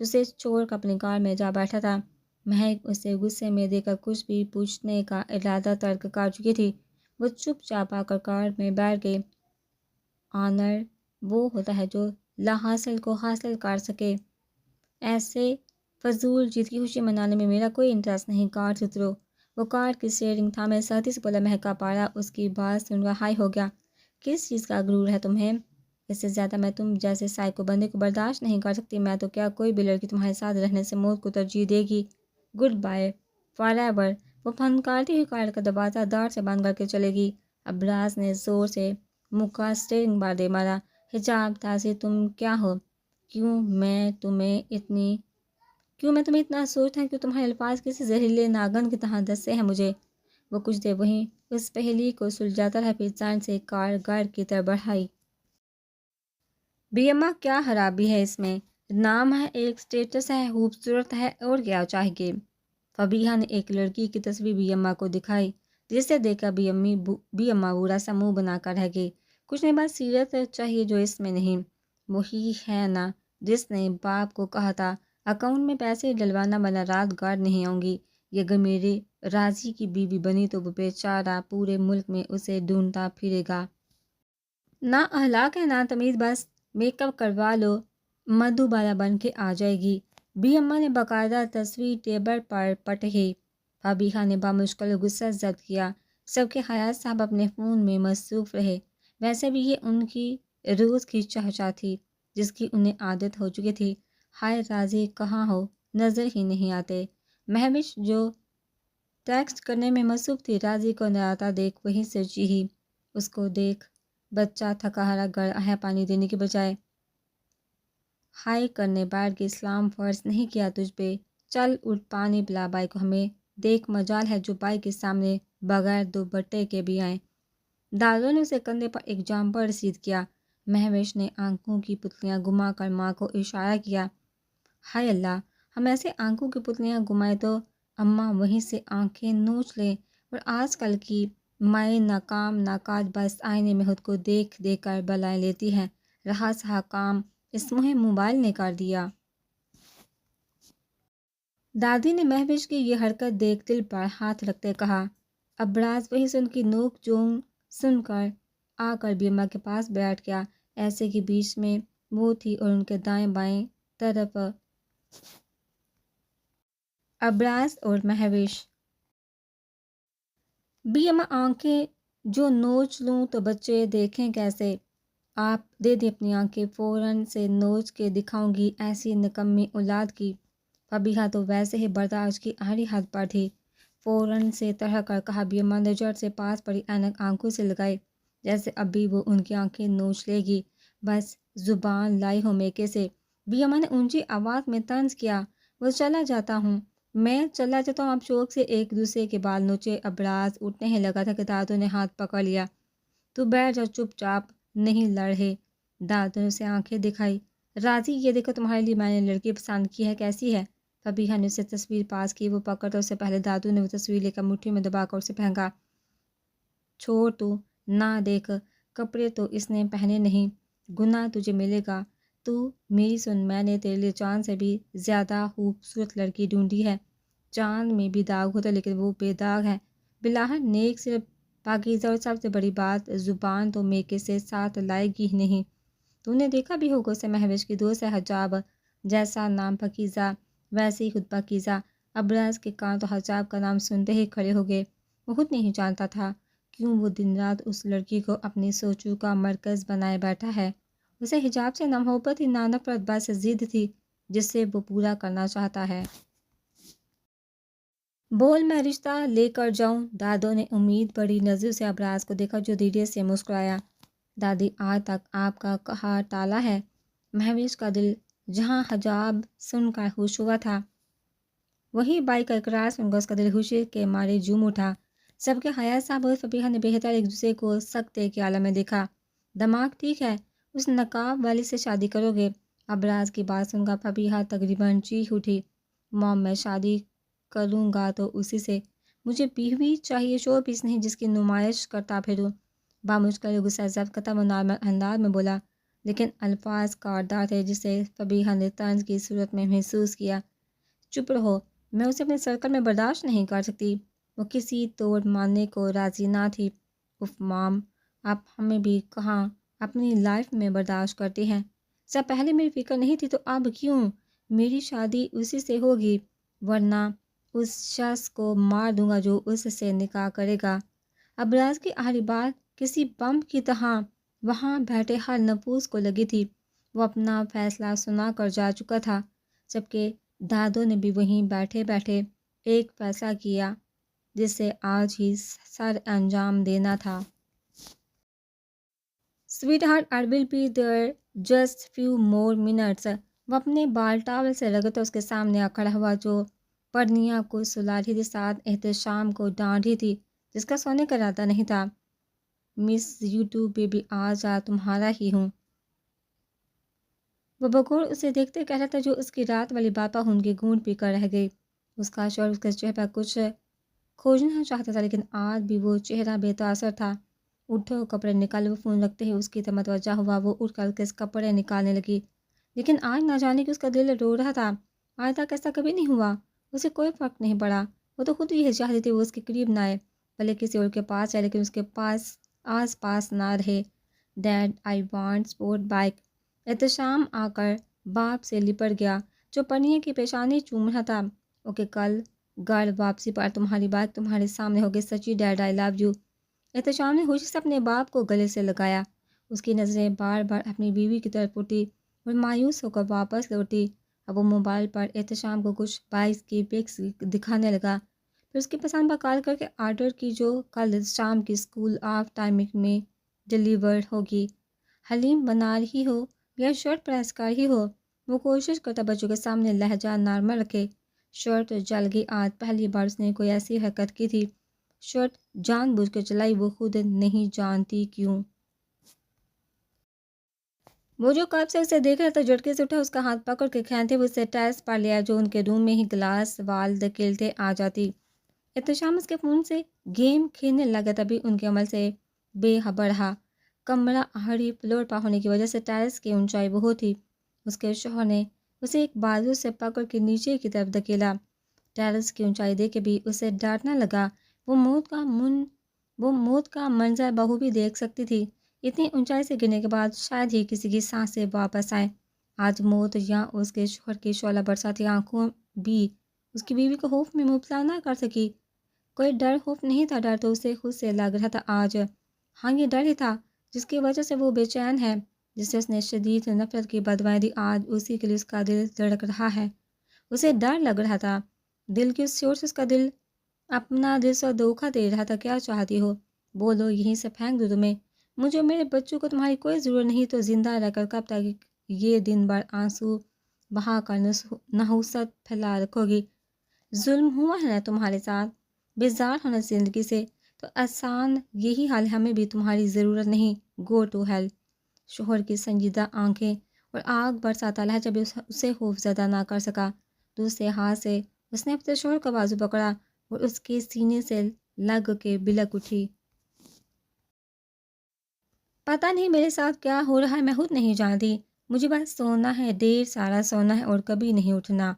جو اسے چھوڑ کر اپنی کار میں جا بیٹھا تھا۔ مہک اسے غصے میں دیکھ کر کچھ بھی پوچھنے کا ارادہ ترک کر چکی تھی۔ وہ چپ چاپ آ کر کار میں بیٹھ گئی۔ آنر وہ ہوتا ہے جو لا حاصل کو حاصل کر سکے۔ ایسے فضول جیت کی خوشی منانے میں میرا کوئی انٹرسٹ نہیں، کار سے اترو۔ وہ کار کی اسٹیئرنگ تھامے سختی سے بولا۔ مہک کا پارا اس کی بات سن کر ہائی ہو گیا۔ کس چیز کا غرور ہے تمہیں؟ اس سے زیادہ میں تم جیسے سائیکو بندے کو برداشت نہیں کر سکتی۔ میں تو کیا کوئی بھی لڑکی تمہارے ساتھ رہنے سے موت کو ترجیح دے گی؟ Good bye forever. وہ پھنکارتی ہوئی کار کا دروازہ دار سے بند کر کے چلے گی۔ ابراز نے زور سے مکہ اسٹیئرنگ بار دے مارا۔ حجاب تازی تم کیا ہو؟ کیوں میں تمہیں اتنا سوچتا ہوں کہ تمہارے الفاظ کسی زہریلے ناگن کی طرح دسے ہیں مجھے۔ وہ کچھ دیر وہیں اس پہیلی کو سلجھاتا رہا، پھر چان سے کار گھر کی طرف بڑھائی۔ بیما کیا خرابی ہے اس میں؟ نام ہے، ایک سٹیٹس ہے، خوبصورت ہے، اور کیا چاہیے؟ فبیہا نے ایک لڑکی کی تصویر بیما کو دکھائی، جسے دیکھ کر بیما برا سا منہ بنا کر رہ گئی۔ کچھ نہیں، بس سیرت چاہیے جو اس میں نہیں۔ وہی ہے نا جس نے باپ کو کہا تھا اکاؤنٹ میں پیسے ڈلوانا ورنہ رات گار نہیں آؤں گی۔ یہ اگر میرے راضی کی بیوی بنی تو وہ بیچارہ پورے ملک میں اسے ڈھونڈتا پھرے گا۔ نا اخلاق ہے، نا تمیز، بس میک اپ کروا لو، مدھو بالا بن کے آ جائے گی۔ بیما نے باقاعدہ تصویر ٹیبل پر پٹکی۔ فبیہا نے بامشکل غصہ ضبط کیا۔ سب کے حیات صاحب اپنے فون میں مصروف رہے۔ ویسے بھی یہ ان کی روز کی چہچہ تھی جس کی انہیں عادت ہو چکی تھی۔ ہائے راضی کہاں ہو؟ نظر ہی نہیں آتے۔ مہوش جو ٹیکسٹ کرنے میں مصروف تھی، راضی کو ناراض دیکھ وہیں سے چیخی۔ اس کو دیکھ بچہ تھکا ہارا گھر آیا، پانی دینے کے بجائے ہائی کرنے بیٹھ گئی۔ اسلام فرض نہیں کیا تجھ پہ، چل اٹھ پانی پلا بائی کو، ہمیں دیکھ مجال ہے جو بائی کے سامنے بغیر دوپٹے کے بھی آئیں۔ دادو نے اسے کندھے پر ایک جامپر رسید کیا۔ مہوش نے آنکھوں کی پتلیاں گھما کر ماں کو اشارہ کیا۔ ہائے اللہ، ہم ایسے آنکھوں کی پتلیاں گھمائیں تو اماں وہیں سے آنکھیں نوچ لیں، اور آج کل کی مائیں ناکام ناکاج بس آئینے میں خود کو دیکھ دیکھ کر بلائیں لیتی ہیں۔ رہا سہا کام اس مہم موبائل نے کر دیا۔ دادی نے مہوش کی یہ حرکت دیکھ دل پر ہاتھ رکھتے کہا۔ ابراز وہیں سے ان کی نوک جھونک سن کر آ کر بیما کے پاس بیٹھ گیا، ایسے کہ بیچ میں وہ تھی اور ان کے دائیں بائیں طرف ابراز اور مہوش۔ بیما آنکھیں جو نوچ لوں تو بچے دیکھیں کیسے؟ آپ دے دیں اپنی آنکھیں، فوراً سے نوچ کے دکھاؤں گی ایسی نکمی اولاد کی۔ فبیہا تو ویسے ہی برداشت کی آخری حد پر تھی، فوراً سے طرح کر کہا۔ بیما نے جھٹ سے پاس پڑی اینک آنکھوں سے لگائی، جیسے اب بھی وہ ان کی آنکھیں نوچ لے گی۔ بس زبان لائی ہو میکے سے۔ بیما نے اونچی آواز میں طنز کیا۔ وہ چلا جاتا ہوں، میں چلا جاتا ہوں۔ آپ شوق سے ایک دوسرے کے بال نوچے۔ ابراز اٹھنے ہی لگا تھا کہ دادو نے ہاتھ پکڑ لیا۔ تو بیٹھ جا چپ چاپ، نہیں لڑے۔ دادو نے اسے آنکھیں دکھائی۔ راضی، یہ دیکھو تمہارے لیے میں نے لڑکی پسند کی ہے، کیسی ہے؟ فبیہا نے اسے تصویر پاس کی۔ وہ پکڑتا اس سے پہلے دادو نے وہ تصویر لے کر مٹھی میں دبا کر اسے پھینکا۔ چھوڑ تو، نہ دیکھ، کپڑے تو اس نے پہنے نہیں، گناہ تجھے ملے گا۔ تو میری سن، میں نے تیرے لیے چاند سے بھی زیادہ خوبصورت لڑکی ڈھونڈی ہے۔ چاند میں بھی داغ ہوتا لیکن وہ بے داغ ہے، بلاہر نیک، صرف پاکیزہ، اور سب سے بڑی بات زبان تو میکے سے ساتھ لائے گی ہی نہیں۔ تو نے دیکھا بھی ہوگا اسے، مہوش کی دوست ہے، حجاب جیسا نام پاکیزہ ویسے ہی خود پاکیزہ۔ ابراز کے کان تو حجاب کا نام سنتے ہی کھڑے ہو گئے۔ وہ خود نہیں جانتا تھا کیوں وہ دن رات اس لڑکی کو اپنی سوچوں کا مرکز بنائے بیٹھا ہے۔ اسے حجاب سے نہ محبت ہی نہ نفرت، بس ضد تھی جسے وہ پورا کرنا چاہتا ہے۔ بول میں رشتہ لے کر جاؤں؟ دادو نے امید بڑی نظروں سے ابراز کو دیکھا جو دھیرے سے مسکرایا۔ دادی، آج تک آپ کا کہا ٹالا ہے؟ مہوش کا دل جہاں حجاب سن کر خوش ہوا تھا، وہی بائی کا اقرار سن کر اس کا دل خوشی کے مارے جھوم اٹھا۔ سب کے حیات صاحب اور فبیہا نے بہتر ایک دوسرے کو سکتے کے عالم میں دیکھا۔ دماغ ٹھیک ہے؟ اس نقاب والی سے شادی کرو گے؟ ابراز کی بات سن کر فبیہا تقریباً چیخ اٹھی۔ موم، میں شادی کروں گا تو اسی سے، مجھے بیوی چاہیے، شو پیس نہیں جس کی نمائش کرتا پھروں۔ بامشکل غصہ ضبط کرتا وہ نارمل انداز میں بولا۔ لیکن الفاظ کاردار تھے جسے فبیہا نے طنز کی صورت میں محسوس کیا۔ چپ رہو، میں اسے اپنے سرکل میں برداشت نہیں کر سکتی۔ وہ کسی توڑ ماننے کو راضی نہ تھی۔ اف مام، آپ ہمیں بھی کہاں اپنی لائف میں برداشت کرتی ہیں؟ جب پہلے میری فکر نہیں تھی تو اب کیوں؟ میری شادی اسی سے ہوگی، ورنہ اس شخص کو مار دوں گا جو اس سے نکاح کرے گا۔ ابراز کی آخری بات کسی بم کی طرح وہاں بیٹھے ہر نفوس کو لگی تھی۔ وہ اپنا فیصلہ سنا کر جا چکا تھا، جبکہ دادو نے بھی وہیں بیٹھے بیٹھے ایک فیصلہ کیا جسے آج ہی سر انجام دینا تھا۔ Sweetheart, I will be there just few more minutes. وہ اپنے بال ٹاول سے رگڑتا اس کے سامنے آ کھڑا ہوا جو پرنیا کو سلا رہی تھی، ساتھ احتشام کو ڈانٹ رہی تھی جس کا سونے کا ارادہ نہیں تھا۔ مس یو ٹو بیبی، آج تمہارا ہی ہوں۔ وہ بغور اسے دیکھتے کہہ رہا تھا جو اس کی رات والی بات پر ان کی گونج پی کر رہ گئی۔ اس کا شوہر اس کے چہرے پر کچھ کھوجنا چاہتا تھا، لیکن آج بھی وہ چہرہ بے تاثر تھا۔ اٹھو، کپڑے نکالو۔ وہ فون رکھتے ہی اس کی طرف متوجہ ہوا۔ وہ اٹھ کر کے کپڑے نکالنے لگی، لیکن آج نہ جانے کہ اس کا دل رو رہا تھا۔ آج تک ایسا کبھی نہیں ہوا، اسے کوئی فرق نہیں پڑا۔ وہ تو خود بھی یہ چاہتی تھی وہ اس کے قریب نہ آئے، بھلے کسی اور کے پاس جائے، لیکن اس کے پاس آس پاس نہ رہے۔ Dad, I want sport bike. Ehtesham آ کر باپ سے لپٹ گیا جو پرنیا کی پیشانی چوم رہا تھا۔ اوکے، کل گھر واپسی پر تمہاری بائک تمہارے سامنے ہوگی۔ سچی dad, I love you. Ehtisham نے خوشی سے اپنے باپ کو گلے سے لگایا۔ اس کی نظریں بار بار اپنی بیوی کی طرف اٹھی اور مایوس ہو کر واپس لوٹی۔ اب وہ موبائل پر احتشام کو کچھ بائکس کی پکس دکھانے لگا، پھر اس کی پسند پر کال کر کے آرڈر کی جو کل شام کی اسکول آف ٹائمنگ میں ڈلیور ہوگی۔ حلیم بنا رہی ہو یا شرٹ پریس کر رہی ہو؟ وہ کوشش کرتا بچوں کے سامنے لہجہ نارمل رکھے۔ شرٹ جل گئی آج، پہلی بار اس نے کوئی ایسی حرکت کی تھی۔ شرٹ جان بوجھ کر چلائی، وہ خود نہیں جانتی کیوں۔ وہ جو قرب سے اسے دیکھ رہا تھا جھٹکے سے اٹھا، اس کا ہاتھ پکڑ کے کھینچتے ہوئے اسے ٹیرس پر لیا جو ان کے روم میں ہی گلاس وال دھکیلتے آ جاتی۔ احتشام اس کے فون سے گیم کھیلنے لگا، تبھی ان کے عمل سے بے خبر رہا۔ کمرہ آخری فلور پر ہونے کی وجہ سے ٹیرس کی اونچائی بہت تھی۔ اس کے شوہر نے اسے ایک بازو سے پکڑ کے نیچے کی طرف دھکیلا۔ ٹیرس کی اونچائی دیکھ کے بھی اسے ڈانٹنا لگا۔ وہ موت کا منظر بخوبی دیکھ سکتی تھی۔ اتنی اونچائی سے گرنے کے بعد شاید ہی کسی کی سانسیں واپس آئیں۔ آج موت یا اس کے شوہر کی شعلہ برساتی آنکھوں بھی اس کی بیوی کو خوف میں مبتلا نہ کر سکی۔ کوئی ڈر خوف نہیں تھا، ڈر تو اسے خود سے لگ رہا تھا آج۔ ہاں، یہ ڈر ہی تھا جس کی وجہ سے وہ بے چین ہے، جس سے اس نے شدید نفرت کی بدوائیں دی۔ آج اسی کے لیے اس کا دل دھڑک رہا ہے۔ اسے ڈر لگ رہا تھا، دل کی اس شور سے اس کا دل اپنا دل سے دھوکہ دے رہا تھا۔ کیا چاہتی ہو؟ بولو، یہیں سے پھینک دو تمہیں۔ مجھے اور میرے بچوں کو تمہاری کوئی ضرورت نہیں، تو زندہ رہ کر کب تک یہ دن بھر آنسو بہا کر نحوست پھیلا رکھو گی؟ ظلم ہوا ہے نا تمہارے ساتھ، بیزار ہونا زندگی سے تو آسان یہی حال ہے۔ ہمیں بھی تمہاری ضرورت نہیں، گو ٹو ہیل۔ شوہر کی سنجیدہ آنکھیں اور آگ برساتا لہجہ بھی اسے خوف زدہ نہ کر سکا۔ دوسرے ہاتھ سے اس نے اپنے شوہر کا بازو پکڑا اور اس کے سینے سے لگ کے بلک اٹھی۔ پتہ نہیں میرے ساتھ کیا ہو رہا ہے، میں خود نہیں جانتی۔ مجھے بس سونا ہے، ڈھیر سارا سونا ہے اور کبھی نہیں اٹھنا۔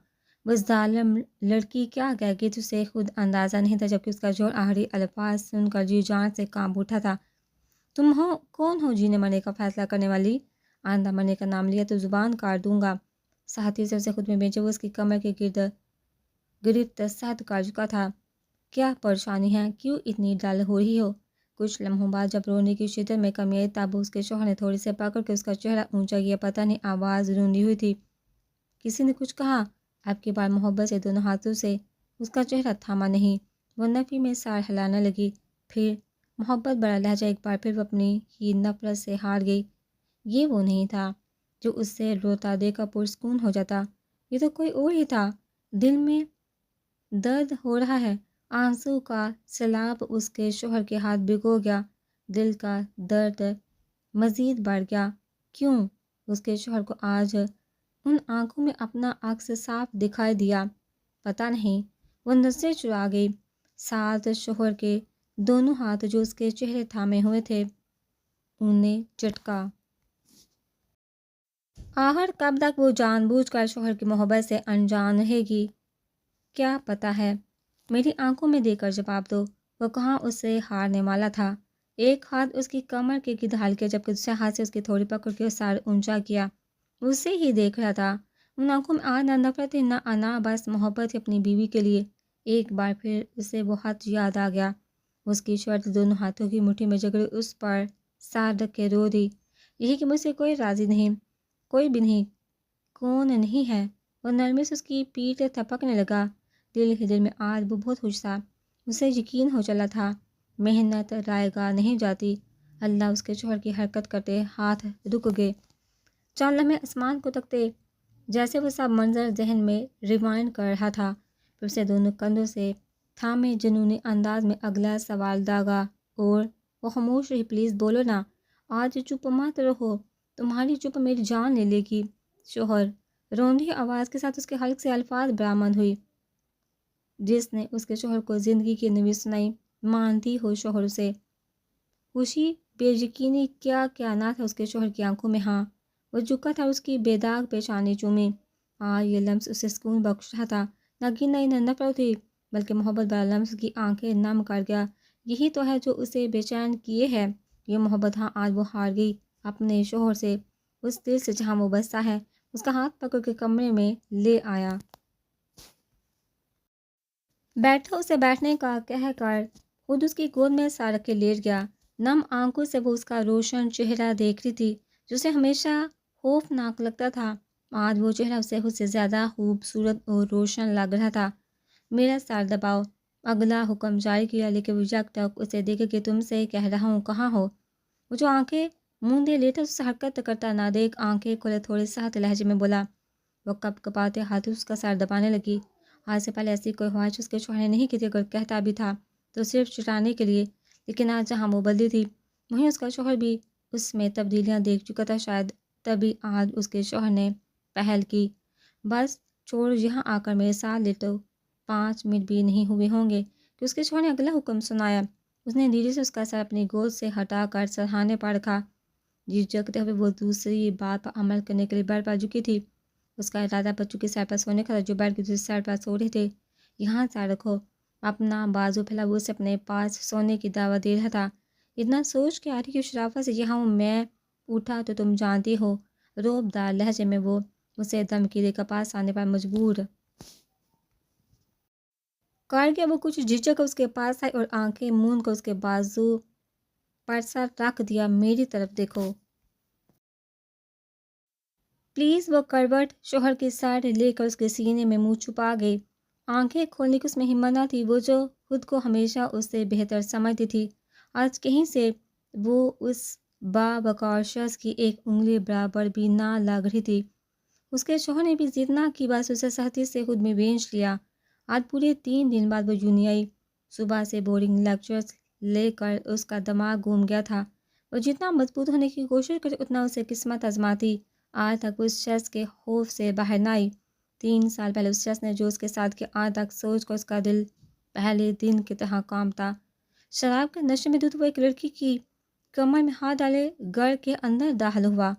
وہ ظالم لڑکی کیا کہہ گئی تھی اسے خود اندازہ نہیں تھا، جبکہ اس کا جوڑ آخری الفاظ سن کر جی جان سے کانپ اٹھا تھا۔ تم کون ہو جینے مرنے کا فیصلہ کرنے والی؟ آئندہ مرنے کا نام لیا تو زبان کاٹ دوں گا۔ ساتھی سے اسے خود میں بیچے وہ اس کی کمر کے گرد گرفت سخت کر چکا تھا۔ کیا پریشانی ہے؟ کیوں اتنی ڈل ہو رہی ہو؟ کچھ لمحوں بعد جب رونے کی شدت میں کمی آئی تب اس کے شوہر نے تھوڑی سے پکڑ کے اس کا چہرہ اونچا کیا۔ پتہ نہیں آواز روندی ہوئی تھی۔ کسی نے کچھ کہا؟ اب کی بار محبت سے دونوں ہاتھوں سے اس کا چہرہ تھاما نہیں۔ وہ نفی میں سر ہلانے لگی، پھر محبت بڑا لہجہ ایک بار پھر وہ اپنی ہی نفرت سے ہار گئی۔ یہ وہ نہیں تھا جو اس سے روتا دیکھ کر پرسکون ہو جاتا، یہ تو کوئی اور ہی تھا۔ دل میں درد ہو رہا ہے۔ آنسو کا سیلاب اس کے شوہر کے ہاتھ بھگو گیا۔ دل کا درد مزید بڑھ گیا۔ کیوں؟ اس کے شوہر کو آج ان آنکھوں میں اپنا عکس صاف دکھائی دیا۔ پتہ نہیں، وہ نظریں چرا گئی، ساتھ شوہر کے دونوں ہاتھ جو اس کے چہرے تھامے ہوئے تھے انہیں چٹکا۔ آخر کب تک وہ جان بوجھ کر شوہر کی محبت سے انجان رہے گی؟ کیا پتہ ہے؟ میری آنکھوں میں دے کر جواب دو۔ وہ کہاں اس سے ہارنے والا تھا۔ ایک ہاتھ اس کی کمر کے گرد ڈال کے جبکہ دوسرے ہاتھ سے اس کی تھوڑی پکڑ کے سر اونچا کیا۔ اسے ہی دیکھ رہا تھا۔ ان آنکھوں میں آج نہ نفرت نہ انا، بس محبت اپنی بیوی کے لیے۔ ایک بار پھر اسے وہ خط یاد آ گیا۔ اس کی شرط دونوں ہاتھوں کی مٹھی میں جکڑے اس پر سر رکھ کے رو دی۔ یہی کہ مجھ سے کوئی راضی نہیں، کوئی بھی نہیں۔ کون نہیں ہے؟ وہ نرمی سے اس کی پیٹھ تھپکنے لگا۔ دل ہی دل میں آج وہ بہت خوش تھا۔ اسے یقین ہو چلا تھا محنت رائے گاہ نہیں جاتی۔ اللہ اس کے شوہر کی حرکت کرتے ہاتھ رک گئے۔ چند لمحے آسمان کو تکتے جیسے وہ سب منظر ذہن میں ریوائنڈ کر رہا تھا۔ پھر اسے دونوں کندھوں سے تھامے جنونی انداز میں اگلا سوال داغا۔ اور وہ خاموش رہی۔ پلیز بولو نا، آج چپ مت رہو، تمہاری چپ میری جان لے لے گی۔ شوہر روندی آواز کے ساتھ اس کے حلق سے الفاظ برآمد ہوئی جس نے اس کے شوہر کو زندگی کی نوید سنائی۔ مانتی ہو شوہر اسے؟ خوشی، بے یقینی، کیا کیا نہ تھا اس کے شوہر کی آنکھوں میں۔ ہاں، وہ جھکا تھا، اس کی بے داغ پیشانی چومی۔ یہ لمس اسے سکون بخش رہا تھا۔ نہ گن نہ نفرت تھی بلکہ محبت بڑا لمس کی آنکھیں نم کر گیا۔ یہی تو ہے جو اسے بے چین کیے ہے، یہ محبت۔ ہاں، آج وہ ہار گئی اپنے شوہر سے، اس دل سے جہاں وہ بستا ہے۔ اس کا ہاتھ پکڑ کے کمرے میں لے آیا۔ بیٹھو، اسے بیٹھنے کا کہہ کر خود اس کی گود میں سر رکھ کے لیٹ گیا۔ نم آنکھوں سے وہ اس کا روشن چہرہ دیکھ رہی تھی جو اسے ہمیشہ خوفناک لگتا تھا۔ آج وہ چہرہ اسے خود سے زیادہ خوبصورت اور روشن لگ رہا تھا۔ میرا سر دباؤ، اگلا حکم جاری کیا، لیکن وہ یکٹک اسے دیکھ کہ تم سے کہہ رہا ہوں، کہاں ہو؟ وہ جو آنکھیں موندے لیٹا اس سے حرکت کرتا نہ دیکھ آنکھیں کھولے تھوڑے سخت لہجے میں بولا۔ وہ کپ کپاتے ہاتھ اس کا سر دبانے لگی۔ آج سے پہلے ایسی کوئی خواہش اس کے شوہر نے نہیں کی تھی، اگر کہتا بھی تھا تو صرف چٹانے کے لیے۔ لیکن آج جہاں وہ بدلی تھی وہیں اس کا شوہر بھی اس میں تبدیلیاں دیکھ چکا تھا۔ شاید تبھی آج اس کے شوہر نے پہل کی۔ بس چھوڑ، یہاں آ کر میرے ساتھ لیٹو۔ 5 منٹ بھی نہیں ہوئے ہوں گے کہ اس کے شوہر نے اگلا حکم سنایا۔ اس نے دھیرے سے اس کا سر اپنی گود سے ہٹا کر سرہانے پر رکھا۔ جھجکتے ہوئے وہ دوسری بات پر عمل کرنے کے لیے بیڈ پر جھکی تھی۔ اس کا ارادہ بچوں کی سر پر سونے کا تھا جو بیڈ کی دوسری سائڈ پر سو رہے تھے۔ یہاں سر رکھو، اپنا بازو پھیلا۔ وہ اسے اپنے پاس سونے کی دعوت دے رہا تھا۔ اتنا سوچ کے آ رہی کہ شرافت سے یہاں ہوں میں، اٹھا تو تم جانتی ہو۔ روب دار لہجے میں وہ اسے دھمکی دے کر پاس آنے پر مجبور کر کے وہ کچھ جھجک اس کے پاس آئی اور آنکھیں موند کر اس کے بازو پر سر رکھ دیا۔ میری طرف دیکھو پلیز۔ وہ کروٹ شوہر کی سائڈ لے کر اس کے سینے میں منہ چھپا گئی۔ آنکھیں کھولنے کی اس میں ہمت نہ تھی۔ وہ جو خود کو ہمیشہ اس سے بہتر سمجھتی تھی، آج کہیں سے وہ اس باوقار شخص کی ایک انگلی برابر بھی نہ لگ رہی تھی۔ اس کے شوہر نے بھی ضد نہ کی، بس اسے سختی سے خود میں بھینچ لیا۔ آج پورے 3 دن بعد وہ یونی آئی۔ صبح سے بورنگ لیکچرز لے کر اس کا دماغ گھوم گیا تھا۔ وہ جتنا مضبوط ہونے کی کوشش کرتی اتنا اسے قسمت آزماتی۔ آج تک اس شخص کے خوف سے باہر نہ آئی۔ 3 سال پہلے اس شخص نے جو اس کے ساتھ کیا، آج تک سوچ کر اس کا دل پہلے دن کی طرح کانپتا۔ شراب کے نشے میں دھت وہ ایک لڑکی کی کمر میں ہاتھ ڈالے گھر کے اندر داخل ہوا۔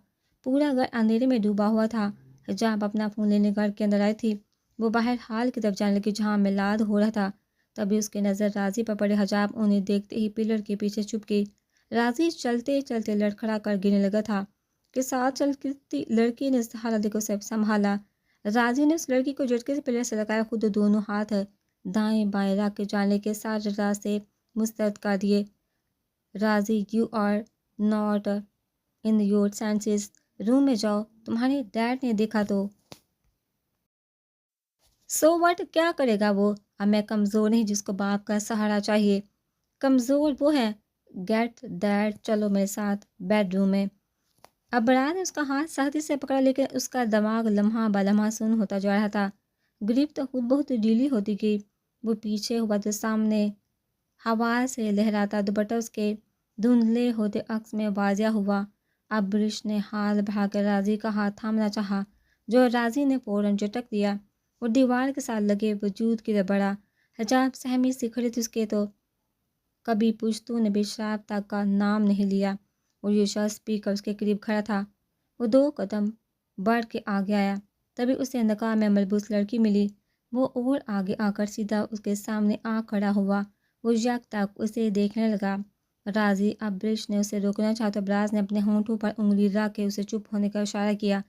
پورا گھر اندھیرے میں ڈوبا ہوا تھا۔ جب اپنا فون لینے گھر کے اندر آئی تھی، وہ باہر حال کی طرف جانے لگی جہاں میلاد ہو رہا تھا۔ تبھی اس کی نظر راضی پر پڑے۔ حجاب انہیں دیکھتے ہی پلر کے پیچھے چھپ گئی۔ راضی چلتے چلتے لڑکھڑا کر گرنے لگا تھا کہ ساتھ چلتی لڑکی نے سہارا دے کر اسے سنبھالا۔ راضی نے اس لڑکی کو جھٹکے سے پلر سے لگایا، خود دونوں ہاتھ دائیں بائیں رکھ کے جانلے کے سارے راستے مسترد کر دیے۔ Razi, you are not in your senses, room میں جاؤ، تمہارے ڈیڈ نے دیکھا تو۔ سو وٹ، کیا کرے گا وہ؟ اب میں کمزور نہیں جس کو باپ کا سہارا چاہیے، کمزور وہ ہے۔ گیٹ دیٹ، چلو میرے ساتھ بیڈ روم میں۔ ابرار نے اس کا ہاتھ سختی سے پکڑا، لیکن اس کا دماغ لمحہ بلمحہ سن ہوتا جا رہا تھا۔ گریپ تو خود بہت ڈھیلی ہوتی گئی۔ وہ پیچھے ہوا تو سامنے ہوا سے لہراتا دوپٹہ اس کے دھندلے ہوتے عکس میں واضح ہوا۔ اب برش نے ہاتھ بڑھا کر راضی کا ہاتھ تھامنا چاہا جو راضی نے فوراً جھٹک دیا اور دیوار کے ساتھ لگے وجود کی طرف بڑھا۔ حجاب سہمی سی کھڑی تھی اس کے تو کبھی پشتو نے بھی شراب تک کا نام نہیں لیا، اور یہ شخص پی کر اس کے قریب کھڑا تھا۔ وہ 2 قدم بڑھ کے آگے آیا۔ تبھی اسے نقاب میں ملبوس لڑکی ملی۔ وہ اور آگے آ کر سیدھا اس کے سامنے آ کھڑا ہوا۔ وہ یک تک اسے دیکھنے لگا۔ راضی ابریش نے اسے روکنا چاہا تو ابراز نے اپنے ہونٹوں پر انگلی رکھ کے اسے چپ ہونے کا اشارہ کیا۔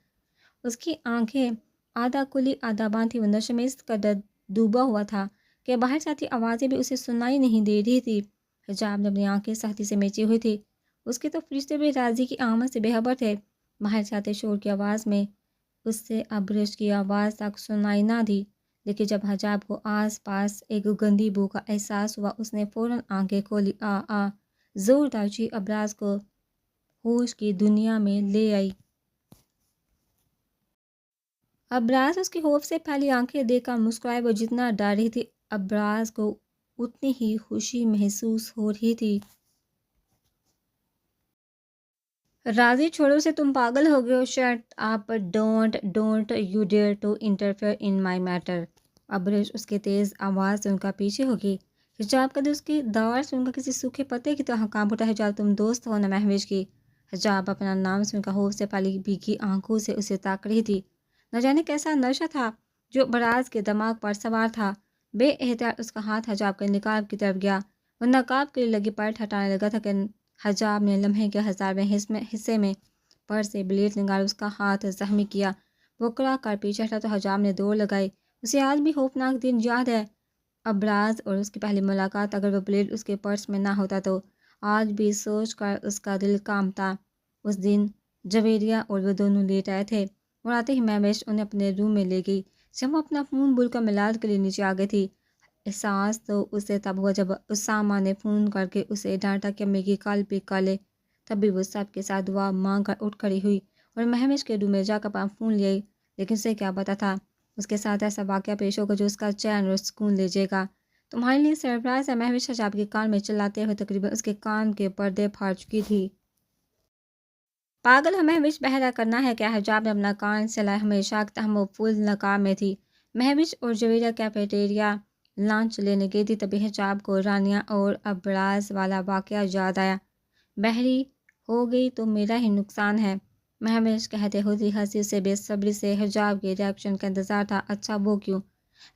اس کی آنکھیں آدھا کھلی آدھا بند تھی۔ وہ نشے میں اس قدر ڈوبا ہوا تھا کہ باہر سے آتی آوازیں بھی اسے سنائی نہیں دے رہی تھی۔ حجاب نے اپنی آنکھیں سختی سے میچی ہوئی تھی۔ اس کے تو فرشتے بھی راضی کی آمد سے بے خبر تھے۔ باہر سے آتے شور کی آواز میں اس سے ابریش کی آواز تک سنائی نہ دی، لیکن جب حجاب کو آس پاس ایک گندی بو کا احساس ہوا اس نے فوراً آنکھیں کھولی۔ زوردار چیخ ابراز کو ہوش کی دنیا میں لے آئی۔ ابراز اس کی خوف سے پھیلی آنکھیں دیکھ کر مسکرائے۔ وہ جتنا ڈر رہی تھی ابراز کو اتنی ہی خوشی محسوس ہو رہی تھی۔ راضی چھوڑو سے تم پاگل ہو گئے ہو۔ Shut up, don't you dare to interfere in my matter. Abrish اس کے تیز آواز سے ان کا پیچھے ہوگی۔ حجاب کا دل اس کی داڑھ سن کر کسی سوکھے پتے کی طرح کانپ اٹھا۔ حجاب تم دوست ہو نہ مہوش کی؟ حجاب اپنا نام سن کر خوف سے پھیلی بھیگی آنکھوں سے اسے تاک رہی تھی۔ نہ جانے کیسا نشہ تھا جو ابراز کے دماغ پر سوار تھا۔ بے احتیاط اس کا ہاتھ حجاب کے نقاب کی طرف گیا۔ وہ نقاب کے لیے لگی پرت ہٹانے لگا تھا کہ حجاب نے لمحے کے 1000ویں حصے میں پر سے بلیڈ نکال اس کا ہاتھ زخمی کیا۔ وہ کڑا کر پیچھے ہٹا تو حجاب نے دوڑ لگائی۔ اسے آج بھی خوفناک دن یاد ہے، ابراز اور اس کی پہلی ملاقات۔ اگر وہ بلیڈ اس کے پرس میں نہ ہوتا تو آج بھی سوچ کر اس کا دل کانپتا۔ اس دن جویریہ اور وہ دونوں لیٹ آئے تھے اور آتے ہی مہوش انہیں اپنے روم میں لے گئی۔ جب وہ اپنا فون بھول کر میلاد کے لیے نیچے آ گئی تھی، احساس تو اسے تب ہوا جب اسامہ نے فون کر کے اسے ڈانٹا کہ امی کی کال پک کر لے۔ تب بھی وہ سب کے ساتھ دعا مانگ کر اٹھ کھڑی ہوئی اور مہوش کے روم میں جا کر اپنا فون لے آئی۔ لیکن اسے کیا پتا تھا اس کے ساتھ ایسا واقعہ پیش ہوگا جو اس کا چین اور سکون لے جائے گا۔ تمہارے لیے سرپرائز ہے، مہوش حجاب کے کان میں چلاتے ہوئے تقریباً اس کے کان کے پردے پھاڑ چکی تھی۔ پاگل ہو مہوش، بہرا کرنا ہے کیا؟ حجاب نے اپنا کان چلایا۔ ہمیشہ کی طرح وہ فل نقاب میں تھی۔ مہوش اور جویریہ کیفیٹیریا لنچ لینے گئی تھی۔ تبھی حجاب کو رانیہ اور ابراز والا واقعہ یاد آیا۔ بحری ہو گئی تو میرا ہی نقصان ہے، مہوش کہتے ہوتی ہنسی۔ اسے بے صبری سے حجاب کے ریاکشن کا انتظار تھا۔ اچھا وہ کیوں؟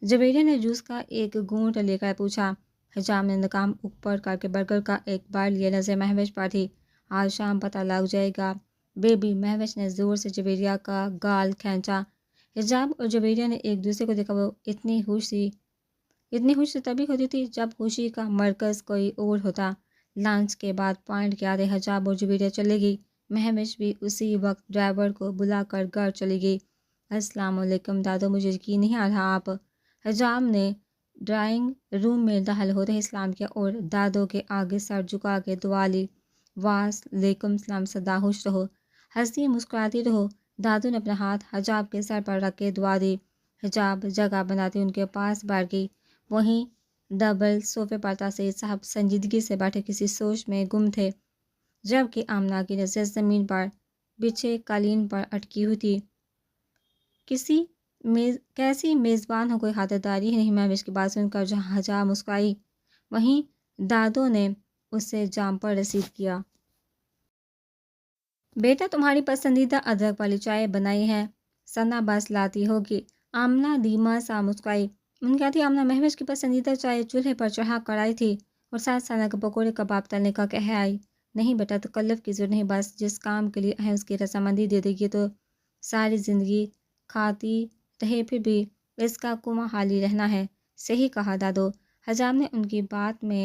جویریہ نے جوس کا ایک گھونٹ لے کر پوچھا۔ حجاب نے ناکام اوپر کر کے برگر کا ایک بائٹ لیا۔ نظر مہوش پر تھی۔ آج شام پتہ لگ جائے گا بیبی۔ مہوش نے زور سے جویریہ کا گال کھینچا۔ حجاب اور جویریہ نے ایک دوسرے کو دیکھا۔ وہ اتنی خوشی تبھی ہوتی تھی جب خوشی کا مرکز کوئی اور ہوتا۔ لنچ کے بعد پوائنٹ کے آدھے حجاب اور جویریہ چلے گئی۔ مہوش بھی اسی وقت ڈرائیور کو بلا کر گھر چلی گئی۔ السلام علیکم دادو، مجھے یقین نہیں آ رہا آپ۔ حجاب نے ڈرائنگ روم میں داخل ہوتے ہی سلام کیا اور دادو کے آگے سر جھکا کے دعا لی۔ وعلیکم السلام، سدا خوش رہو، ہنسی مسکراتی رہو۔ دادو نے اپنا ہاتھ حجاب کے سر پر رکھ کے دعا دی۔ حجاب جگہ بناتی ان کے پاس بیٹھ گئی۔ وہیں ڈبل صوفے پر تاثیر صاحب سنجیدگی سے بیٹھے کسی سوچ میں گم تھے، جبکہ آمنہ کی نظر زمین پر بچھے قالین پر اٹکی ہوئی تھی۔ کیسی میزبان ہو، کوئی خاطرداری ہی نہیں۔ مہوش کی بات سن کر جہاں حجاب مسکرائی وہیں دادو نے اسے جام پر رسید کیا۔ بیٹا تمہاری پسندیدہ ادرک والی چائے بنائی ہے، ثنا بس لاتی ہوگی۔ آمنہ دھیما سا مسکرائی۔ ان کے آتی آمنہ مہوش کی پسندیدہ چائے چولہے پر چڑھا کر آئی تھی اور ساتھ ثنا کے پکوڑے کباب تلنے کا کہہ آئی۔ نہیں بیٹا، تکلف کی ضرورت نہیں، بس جس کام کے لیے ہے اس کی رضامندی دے دے گی تو ساری زندگی کھاتی رہے، پھر بھی اس کا کما حالی رہنا ہے۔ صحیح کہا دادو۔ حجاب نے ان کی بات میں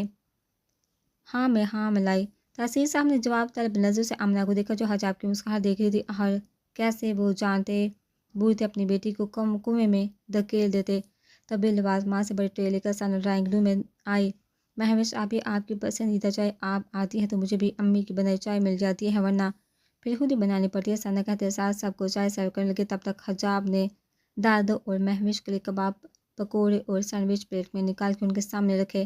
ہاں ملائی۔ تاثیر صاحب نے جواب طلب نظر سے آمنہ کو دیکھا جو حجاب کی مسکراہٹ دیکھ رہی تھی۔ کیسے وہ جانتے بوجھتے اپنی بیٹی کو کنویں میں دھکیل دیتے۔ طبی لباس ماں سے بڑی ٹرے لے کر ثنا ڈرائنگ روم میں آئی۔ مہوش آپ ہی آپ کی پسندیدہ چائے، آپ آتی ہے تو مجھے بھی امی کی بنائی چائے مل جاتی ہے ورنہ پھر خود ہی بنانی پڑتی ہے، ثنا کہتے ساتھ سب کو چائے سرو کرنے لگے۔ تب تک حجاب نے دادو اور مہوش کے لیے کباب، پکوڑے اور سینڈوچ پلیٹ میں نکال کے ان کے سامنے رکھے۔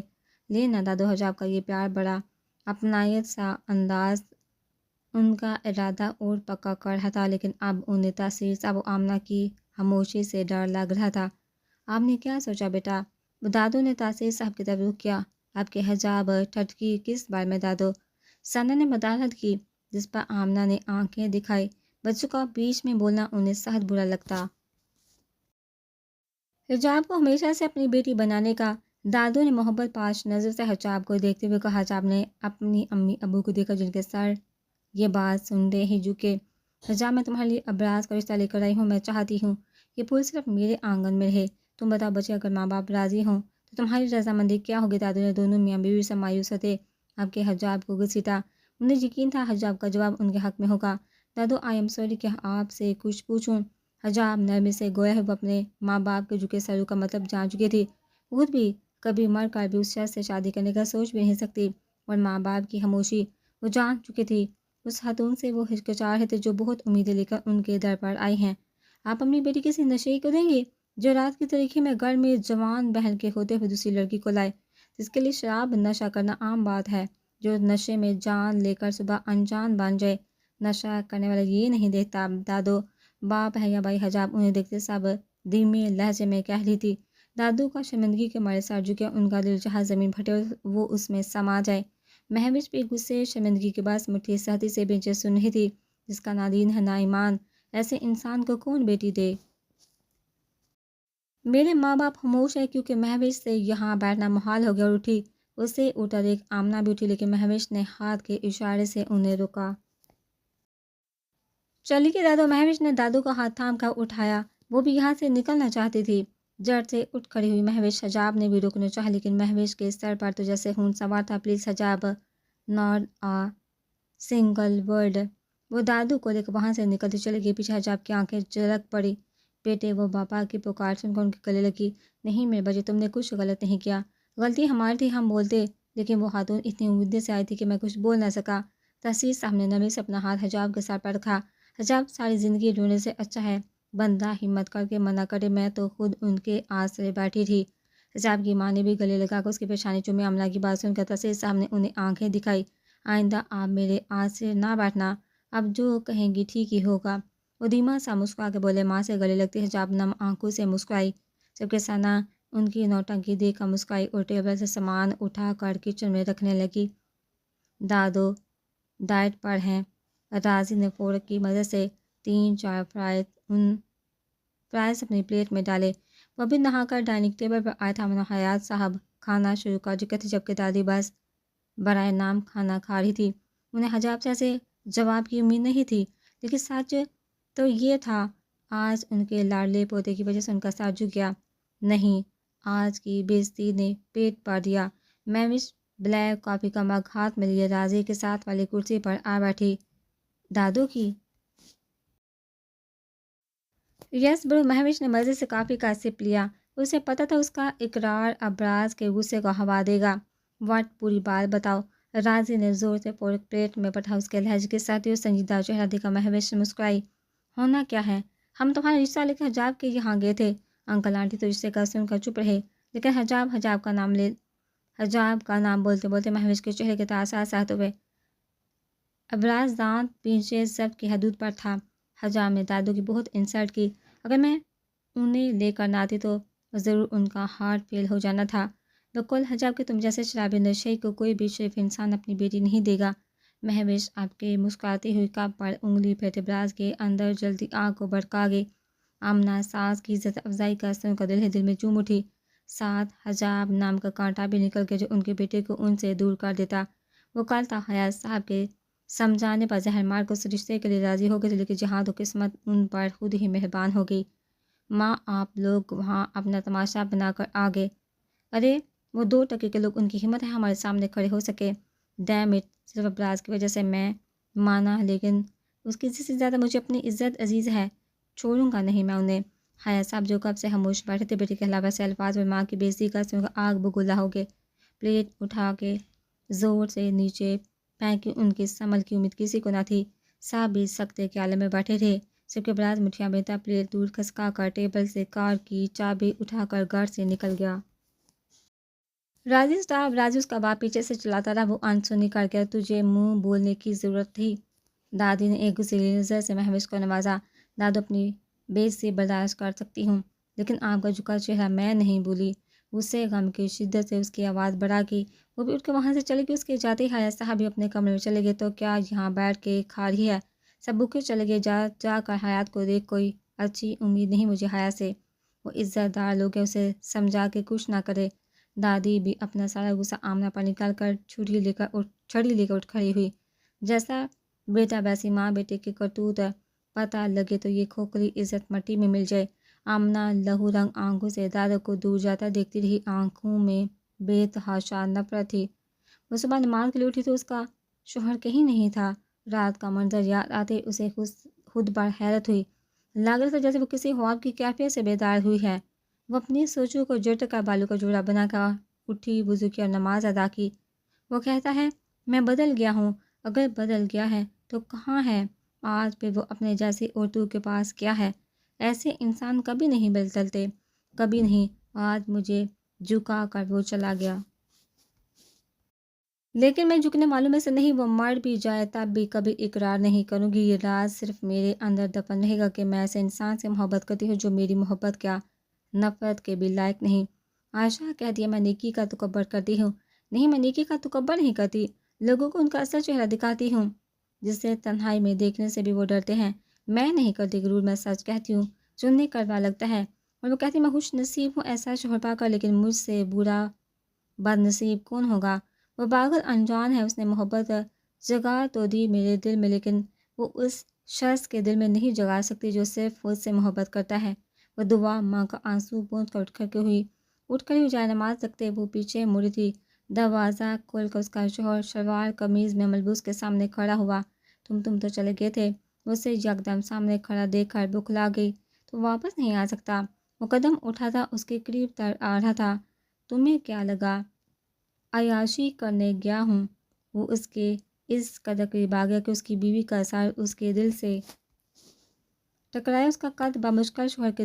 لینا دادو، حجاب کا یہ پیار بڑا اپنائیت سا انداز ان کا ارادہ اور پکا کر رہا تھا، لیکن اب انہیں تاثیر صاحب و آمنہ کی خاموشی سے ڈر لگ رہا تھا۔ آپ نے کیا سوچا بیٹا؟ دادو نے تاثیر صاحب کی طرف رخ کیا۔ آپ کے حجاب ٹھٹکی کس بارے میں دادو؟ ثنا نے مداخلت کی جس پر آمنہ نے آنکھیں دکھائی۔ بچوں کا بیچ میں بولنا انہیں سخت برا لگتا۔ حجاب کو ہمیشہ سے اپنی بیٹی بنانے کا دادو نے محبت پاش نظر سے حجاب کو دیکھتے ہوئے کہا۔ حجاب نے اپنی امی ابو کو دیکھا جن کے سر یہ بات سنتے ہی جھکے۔ حجاب میں تمہارے لیے ابراز کا رشتہ لے کر آئی ہوں، میں چاہتی ہوں یہ پھول صرف میرے آنگن میں رہے۔ تم بتاؤ بچے اگر ماں باپ راضی ہوں تو تمہاری رضامندی کیا ہوگی؟ دادو نے دونوں میاں بیوی سے مایوس ہوتے آپ کے حجاب کو گھسیٹا۔ انہیں یقین تھا حجاب کا جواب ان کے حق میں ہوگا۔ دادو آئی ایم سوری، کیا آپ سے کچھ پوچھوں؟ حجاب نرمی سے گویا ہے وہ اپنے ماں باپ کے جھکے سروں کا مطلب جان چکی تھی۔ خود بھی کبھی مر کر بھی اس شخص سے شادی کرنے کا سوچ بھی نہیں سکتی، اور ماں باپ کی خاموشی وہ جان چکی تھی۔ اس خاتون سے وہ ہچکچا رہے تھے جو بہت امیدیں لے کر ان کے در پر آئی ہیں۔ آپ اپنی بیٹی کسی نشے کو دیں گے جو رات کی تاریکی میں گھر میں جوان بہن کے ہوتے ہوئے دوسری لڑکی کو لائے، جس کے لیے شراب نشہ کرنا عام بات ہے، جو نشے میں جان لے کر صبح انجان بن جائے؟ نشہ کرنے والا یہ نہیں دیکھتا دادو باپ ہے یا بھائی؟ حجاب انہیں دیکھتے سب دھیمے لہجے میں کہہ رہی تھی۔ دادو کا شرمندگی کے مارے سر جھکے، ان کا دل چاہا زمین پھٹے اور وہ اس میں سما جائے۔ مہوش بھی غصے شرمندگی کے باعث مٹھی سختی سے بینچیں سن رہی تھی۔ جس کا نہ دین ہے نہ ایمان، ایسے انسان کو کون بیٹی دے؟ میرے ماں باپ خاموش ہے کیونکہ مہوش سے یہاں بیٹھنا محال ہو گیا، اور اٹھی۔ اسے اٹھا دیکھ آمنہ بھی اٹھی، لیکن مہوش نے ہاتھ کے اشارے سے انہیں روکا۔ چلیے دادو، مہوش نے دادو کا ہاتھ تھام کر اٹھایا۔ وہ بھی یہاں سے نکلنا چاہتی تھی۔ جڑ سے اٹھ کھڑی ہوئی مہوش۔ حجاب نے بھی روکنا چاہا لیکن مہوش کے سر پر تو جیسے خون سوار تھا۔ پلیز حجاب، ناٹ آ سنگل ورڈ۔ وہ دادو کو لے کر وہاں سے نکلتی چلی گئی۔ پیچھے حجاب کی آنکھیں جھلک پڑی۔ بیٹے، وہ باپا کی پکار سن کر ان کے گلے لگی۔ نہیں میرے بچے، تم نے کچھ غلط نہیں کیا، غلطی ہماری تھی، ہم بولتے، لیکن وہ خاتون اتنی امیدیں سے آئی تھی کہ میں کچھ بول نہ سکا۔ تحسین صاحب نے نرمی سے اپنا ہاتھ حجاب کے سر پر رکھا۔ حجاب، ساری زندگی رونے سے اچھا ہے بندہ ہمت کر کے منع کرے، میں تو خود ان کے آسرے بیٹھی تھی۔ حجاب کی ماں نے بھی گلے لگا کر اس کی پیشانی چومی۔ عملہ کی بات سن کر تحسین صاحب نے انہیں آنکھیں دکھائی۔ آئندہ آپ میرے آسرے نہ بیٹھنا، اب جو کہیں گی ٹھیک ہی ہوگا۔ وہ دھیما سا مسکرا کے بولے۔ ماں سے گلے لگتی حجاب نم آنکھوں سے مسکرائی، جبکہ ثنا ان کی نوٹنکی دیکھ کر مسکرائی اور ٹیبل سے سامان اٹھا کر کچن میں رکھنے لگی۔ دادو ڈائٹ پر ہیں۔ راضی نے فورک کی مدد سے 3-4 فرائز اپنی پلیٹ میں ڈالے۔ وہ بھی نہا کر ڈائننگ ٹیبل پر آیا تھا۔ حیات صاحب کھانا شروع کر چکے تھے، جبکہ دادی بس برائے نام کھانا کھا رہی تھی۔ انہیں حجاب سے ایسے جواب کی امید نہیں تھی، لیکن سچ تو یہ تھا آج ان کے لاڈلے پوتے کی وجہ سے ان کا سر جھک گیا۔ نہیں، آج کی بے عزتی نے پیٹ بھر دیا۔ مہوش بلیک کافی کا مگ ہاتھ میں لیے راضی کے ساتھ والی کرسی پر آ بیٹھی۔ دادو کی یس برو۔ مہوش نے مزے سے کافی کا سپ لیا۔ اسے پتہ تھا اس کا اقرار ابراز کے غصے کو ہوا دے گا۔ واٹ، پوری بات بتاؤ۔ راضی نے زور سے فورک پلیٹ میں پٹھا۔ اس کے لہجے کے ساتھ اور سنجیدہ چہرہ دیکھا مہوش مسکرائی۔ ہونا کیا ہے؟ ہم تمہارا رشتہ لے کر حجاب کے یہاں گئے تھے۔ انکل آنٹی تو رشتے کا سن کر چپ رہے، لیکن حجاب کا نام بولتے بولتے مہوش کے چہرے کے تاثرات سخت ہوئے۔ ابراز دانت پیچھے ضبط کی حدود پر تھا۔ حجاب نے دادو کی بہت انسلٹ کی۔ اگر میں انہیں لے کر نہ آتی تو ضرور ان کا ہارٹ فیل ہو جانا تھا۔ بالکل حجاب کہ تم جیسے شرابی نشئی کو کوئی بھی شریف انسان اپنی بیٹی نہیں دے گا۔ مہوش آپ کے مسکراتی ہوئی کپ پر انگلی پھیرتے ابراز کے اندر جلتی آگ کو بھڑکا گئی۔ آمنہ ساس کی عزت افزائی کا سن کر دل میں چوم اٹھی۔ ساتھ حجاب نام کا کانٹا بھی نکل گیا جو ان کے بیٹے کو ان سے دور کر دیتا۔ وہ کل تھا حیات صاحب کے سمجھانے پر زہر مار کر اس رشتے کے لیے راضی ہو گئے تھے، لیکن جہاں تو قسمت ان پر خود ہی مہربان ہو گئی۔ ماں، آپ لوگ وہاں اپنا تماشا بنا کر آ گئے۔ ارے وہ 2 ٹکے کے لوگ، ان کی ہمت ہے ہمارے سامنے کھڑے ہو سکے؟ ڈیم اٹ، صرف ابراز کی وجہ سے میں مانا، لیکن اس کی عزت سے زیادہ مجھے اپنی عزت عزیز ہے، چھوڑوں گا نہیں میں انہیں۔ حیات صاحب جو کب سے خاموش بیٹھے تھے، بیٹے کے علاوہ سے الفاظ میں ماں کی بے عزتی کا سن کر آگ بگولا ہو گئے۔ پلیٹ اٹھا کے زور سے نیچے پھینکی ان کی سنبھل کی امید کسی کو نہ تھی۔ سب بھی سکتے کے عالم میں بیٹھے رہے، جبکہ ابراز مٹھیاں بیتا پلیٹ دور کھسکا کر ٹیبل سے کار کی چابی اٹھا کر گھر سے نکل گیا۔ راضی اسٹاپ، راضی اس کا باپ پیچھے سے چلاتا رہا۔ وہ انسنی کر گیا۔ تجھے منہ بولنے کی ضرورت تھی۔ دادی نے ایک غصیلی نظر سے مہوش کو نوازا۔ دادو، اپنی بے عزتی برداشت کر سکتی ہوں، لیکن آپ کا جھکا چہرہ میں نہیں بولی۔ غصے غم کی شدت سے اس کی آواز بڑھا گئی۔ وہ بھی اٹھ کے وہاں سے چلی گئی۔ اس کے جاتے ہی حیات صاحب بھی اپنے کمرے میں چلے گئے۔ تو کیا یہاں بیٹھ کے کھا رہی ہے؟ سب بھوکے چلے گئے، جا جا کر حیات کو دیکھ، کوئی اچھی امید نہیں مجھے حیات سے، وہ عزت دار لوگ ہیں، اسے سمجھا کے کچھ نہ کرے۔ دادی بھی اپنا سارا غصہ آمنہ پر نکال کر چھڑی لے کر اٹھ کھڑی ہوئی۔ جیسا بیٹا ویسی ماں، بیٹے کے کرتوت پتہ لگے تو یہ کھوکھلی عزت مٹی میں مل جائے۔ آمنہ لہو رنگ آنکھوں سے دادا کو دور جاتا دیکھتی رہی، آنکھوں میں بے تحاشا نفرت تھی۔ وہ صبح نماز کے لیے اٹھی تو اس کا شوہر کہیں نہیں تھا۔ رات کا منظر یاد آتے اسے خود پر حیرت ہوئی، لگ رہا تھا جیسے وہ کسی خواب کی کیفیت سے بیدار ہوئی ہے۔ وہ اپنی سوچوں کو جٹ کر بالوں کا جوڑا بنا کر اٹھی، وضو کی اور نماز ادا کی۔ وہ کہتا ہے میں بدل گیا ہوں، اگر بدل گیا ہے تو کہاں ہے؟ آج پھر وہ اپنے جیسی عورتوں کے پاس کیا ہے؟ ایسے انسان کبھی نہیں بدلتے، کبھی نہیں۔ آج مجھے جھکا کر وہ چلا گیا، لیکن میں جھکنے والوں میں سے نہیں۔ وہ مر بھی جائے تب بھی کبھی اقرار نہیں کروں گی، یہ راز صرف میرے اندر دفن رہے گا کہ میں ایسے انسان سے محبت کرتی ہوں جو میری محبت کیا نفرت کے بھی لائق نہیں۔ عائشہ کہتی ہے میں نیکی کا تکبر کرتی ہوں۔ نہیں، میں نیکی کا تکبر نہیں کرتی، لوگوں کو ان کا اصل چہرہ دکھاتی ہوں جسے تنہائی میں دیکھنے سے بھی وہ ڈرتے ہیں۔ میں نہیں کرتی غرور، میں سچ کہتی ہوں، سننے کڑوا لگتا ہے۔ اور وہ کہتی میں خوش نصیب ہوں ایسا شوہر پا کر، لیکن مجھ سے برا بد نصیب کون ہوگا؟ وہ پاگل انجان ہے، اس نے محبت جگا تو دی میرے دل میں، لیکن وہ اس شخص کے دل میں نہیں جگا سکتی جو صرف خود سے محبت کرتا ہے۔ وہ دعا ماں کا آنسو پوند کر اٹھ کر جائے نماز رکھتے وہ پیچھے مڑی تھی۔ دروازہ کھول کر اس کا شوہر شلوار قمیض میں ملبوس کے سامنے کھڑا ہوا۔ تم تو چلے گئے تھے؟ وہ اسے یکدم سامنے کھڑا دیکھ کر بکھلا گئی۔ تو واپس نہیں آ سکتا؟ وہ قدم اٹھاتا اس کے قریب تر آ رہا تھا۔ تمہیں کیا لگا عیاشی کرنے گیا ہوں؟ وہ اس کے اس قدر قریب آ گیا کہ اس کی بیوی کا سر اس کے دل سے ٹکرایا۔ اس کا قد بمشکل شوہر کے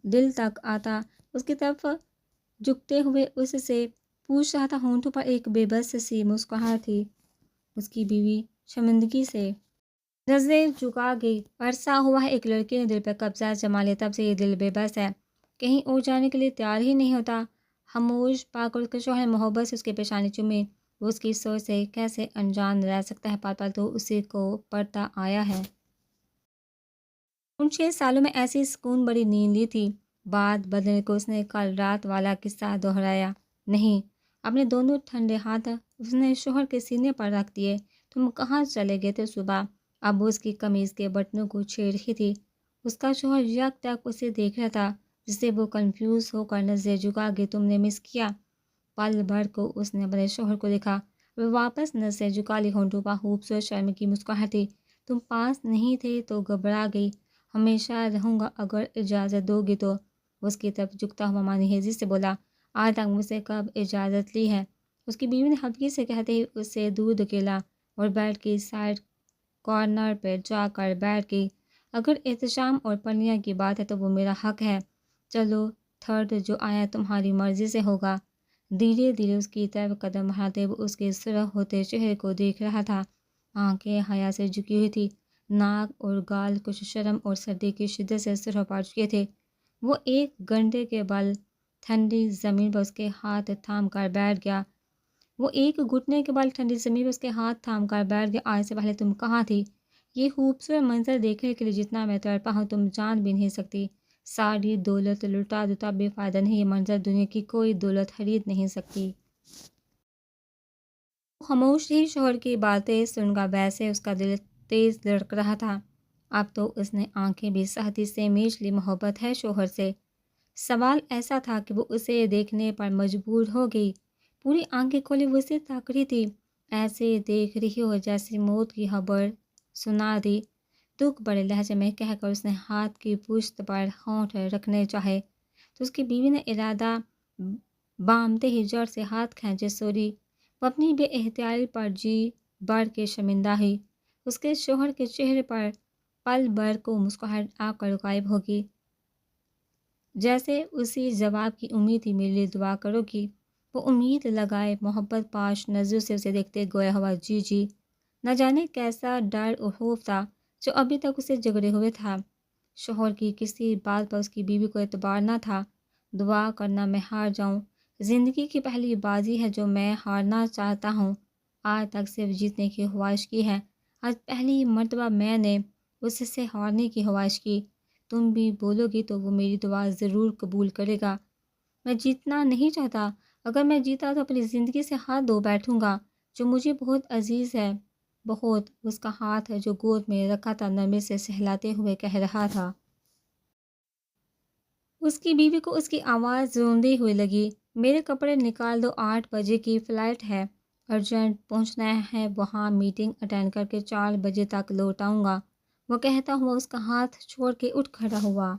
دل تک آتا، اس کی طرف جھکتے ہوئے اس سے پوچھ رہا تھا۔ ہونٹوں پر ایک بے بس سی مسکراہٹ تھی۔ اس کی بیوی شرمندگی سے نظریں جھکا گئی۔ عرصہ ہوا ہے ایک لڑکی نے دل پر قبضہ جما لیا، تب سے یہ دل بے بس ہے، کہیں اور جانے کے لیے تیار ہی نہیں ہوتا۔ خاموش پا کر اس کے شوہر نے محبت سے اس کے پیشانی چومی۔ وہ اس کی سوچ سے کیسے انجان رہ سکتا ہے؟ پل پل تو اسی کو پڑتا آیا ہے۔ ان 6 سالوں میں ایسی سکون بڑی نیند لی تھی۔ بات بدلنے کو اس نے کل رات والا قصہ دہرایا۔ نہیں، اپنے دونوں ٹھنڈے ہاتھ اس نے شوہر کے سینے پر رکھ دیے۔ تم کہاں چلے گئے تھے صبح؟ اب وہ اس کی قمیض کے بٹنوں کو چھیڑ رہی تھی۔ اس کا شوہر یک ٹک اسے دیکھ رہا تھا، جس سے وہ کنفیوز ہو کر نظریں جھکا گئی۔ تم نے مس کیا؟ پل بھر کو اس نے اپنے شوہر کو دیکھا، وہ واپس نظریں جھکا لی، ہونٹوں پر خوبصورت شرم کی مسکراہٹ تھی۔ تم پاس نہیں تھے تو گھبرا گئی، ہمیشہ رہوں گا اگر اجازت دو گی تو۔ اس کی طرف جھکتا ہوا معنی سے بولا، آج تک مجھ سے کب اجازت لی ہے؟ اس کی بیوی نے خفگی سے کہتے ہی اسے دور دھکیلا اور بیڈ کی سائڈ کارنر پہ جا کر بیٹھ گئی۔ اگر احتشام اور پرنیا کی بات ہے تو وہ میرا حق ہے، چلو تھرڈ جو آیا تمہاری مرضی سے ہوگا۔ دھیرے دھیرے اس کی طرف قدم بڑھاتے وہ اس کے سرخ ہوتے چہرے کو دیکھ رہا تھا۔ آنکھیں حیا سے جھکی ہوئی تھی، ناک اور گال کچھ شرم اور سردی کی شدت سے سرخ پڑ چکے تھے۔ وہ ایک گھنٹے کے بل ٹھنڈی زمین پر اس کے ہاتھ تھام کر بیٹھ گیا۔ آج سے پہلے تم کہاں تھی؟ یہ خوبصورت منظر دیکھنے کے لیے جتنا میں تڑپا ہوں تم جان بھی نہیں سکتی۔ ساری دولت لٹا دو تب بے فائدہ نہیں، یہ منظر دنیا کی کوئی دولت خرید نہیں سکتی۔ خاموش رہی، شوہر کی باتیں سن کر، ویسے اس کا دل تیز دھڑک رہا تھا۔ اب تو اس نے آنکھیں بھی سختی سے میچ لی۔ محبت ہے شوہر سے؟ سوال ایسا تھا کہ وہ اسے دیکھنے پر مجبور ہو گئی۔ پوری آنکھیں کھولی وہ اسے تاک رہی تھی، ایسے دیکھ رہی ہو جیسے موت کی خبر سنا دی۔ دکھ بڑے لہجے میں کہہ کر اس نے ہاتھ کی پشت پر ہونٹ رکھنے چاہے تو اس کی بیوی نے ارادہ بامتے ہی جڑ سے ہاتھ کھینچے۔ سوری۔ وہ اپنی بے اختیاری پر جی بڑھ کے شرمندہ ہوئی۔ اس کے شوہر کے چہرے پر پل بھر کو مسکراہٹ آ کر غائب ہوگی، جیسے اسی جواب کی امید تھی، میرے لیے دعا کرو گی؟ وہ امید لگائے محبت پاش نظروں سے اسے دیکھتے گویا ہوا جی۔ نہ جانے کیسا ڈر اور خوف تھا جو ابھی تک اسے جگڑے ہوئے تھا۔ شوہر کی کسی بات پر اس کی بیوی کو اعتبار نہ تھا۔ دعا کرنا میں ہار جاؤں، زندگی کی پہلی بازی ہے جو میں ہارنا چاہتا ہوں۔ آج تک صرف جیتنے کی خواہش کی ہے، آج پہلی مرتبہ میں نے اس سے ہارنے کی خواہش کی۔ تم بھی بولو گی تو وہ میری دعا ضرور قبول کرے گا۔ میں جیتنا نہیں چاہتا۔ اگر میں جیتا تو اپنی زندگی سے ہاتھ دھو بیٹھوں گا۔ جو مجھے بہت عزیز ہے، بہت، اس کا ہاتھ ہے جو گود میں رکھا تھا نرمی سے سہلاتے ہوئے کہہ رہا تھا۔ اس کی بیوی کو اس کی آواز روندی ہوئی لگی۔ میرے کپڑے نکال دو، 8 بجے کی فلائٹ ہے، ارجنٹ پہنچنا ہے وہاں، میٹنگ اٹینڈ کر کے 4 بجے تک لوٹ آؤں گا۔ وہ کہتا ہوا اس کا ہاتھ چھوڑ کے اٹھ کھڑا ہوا۔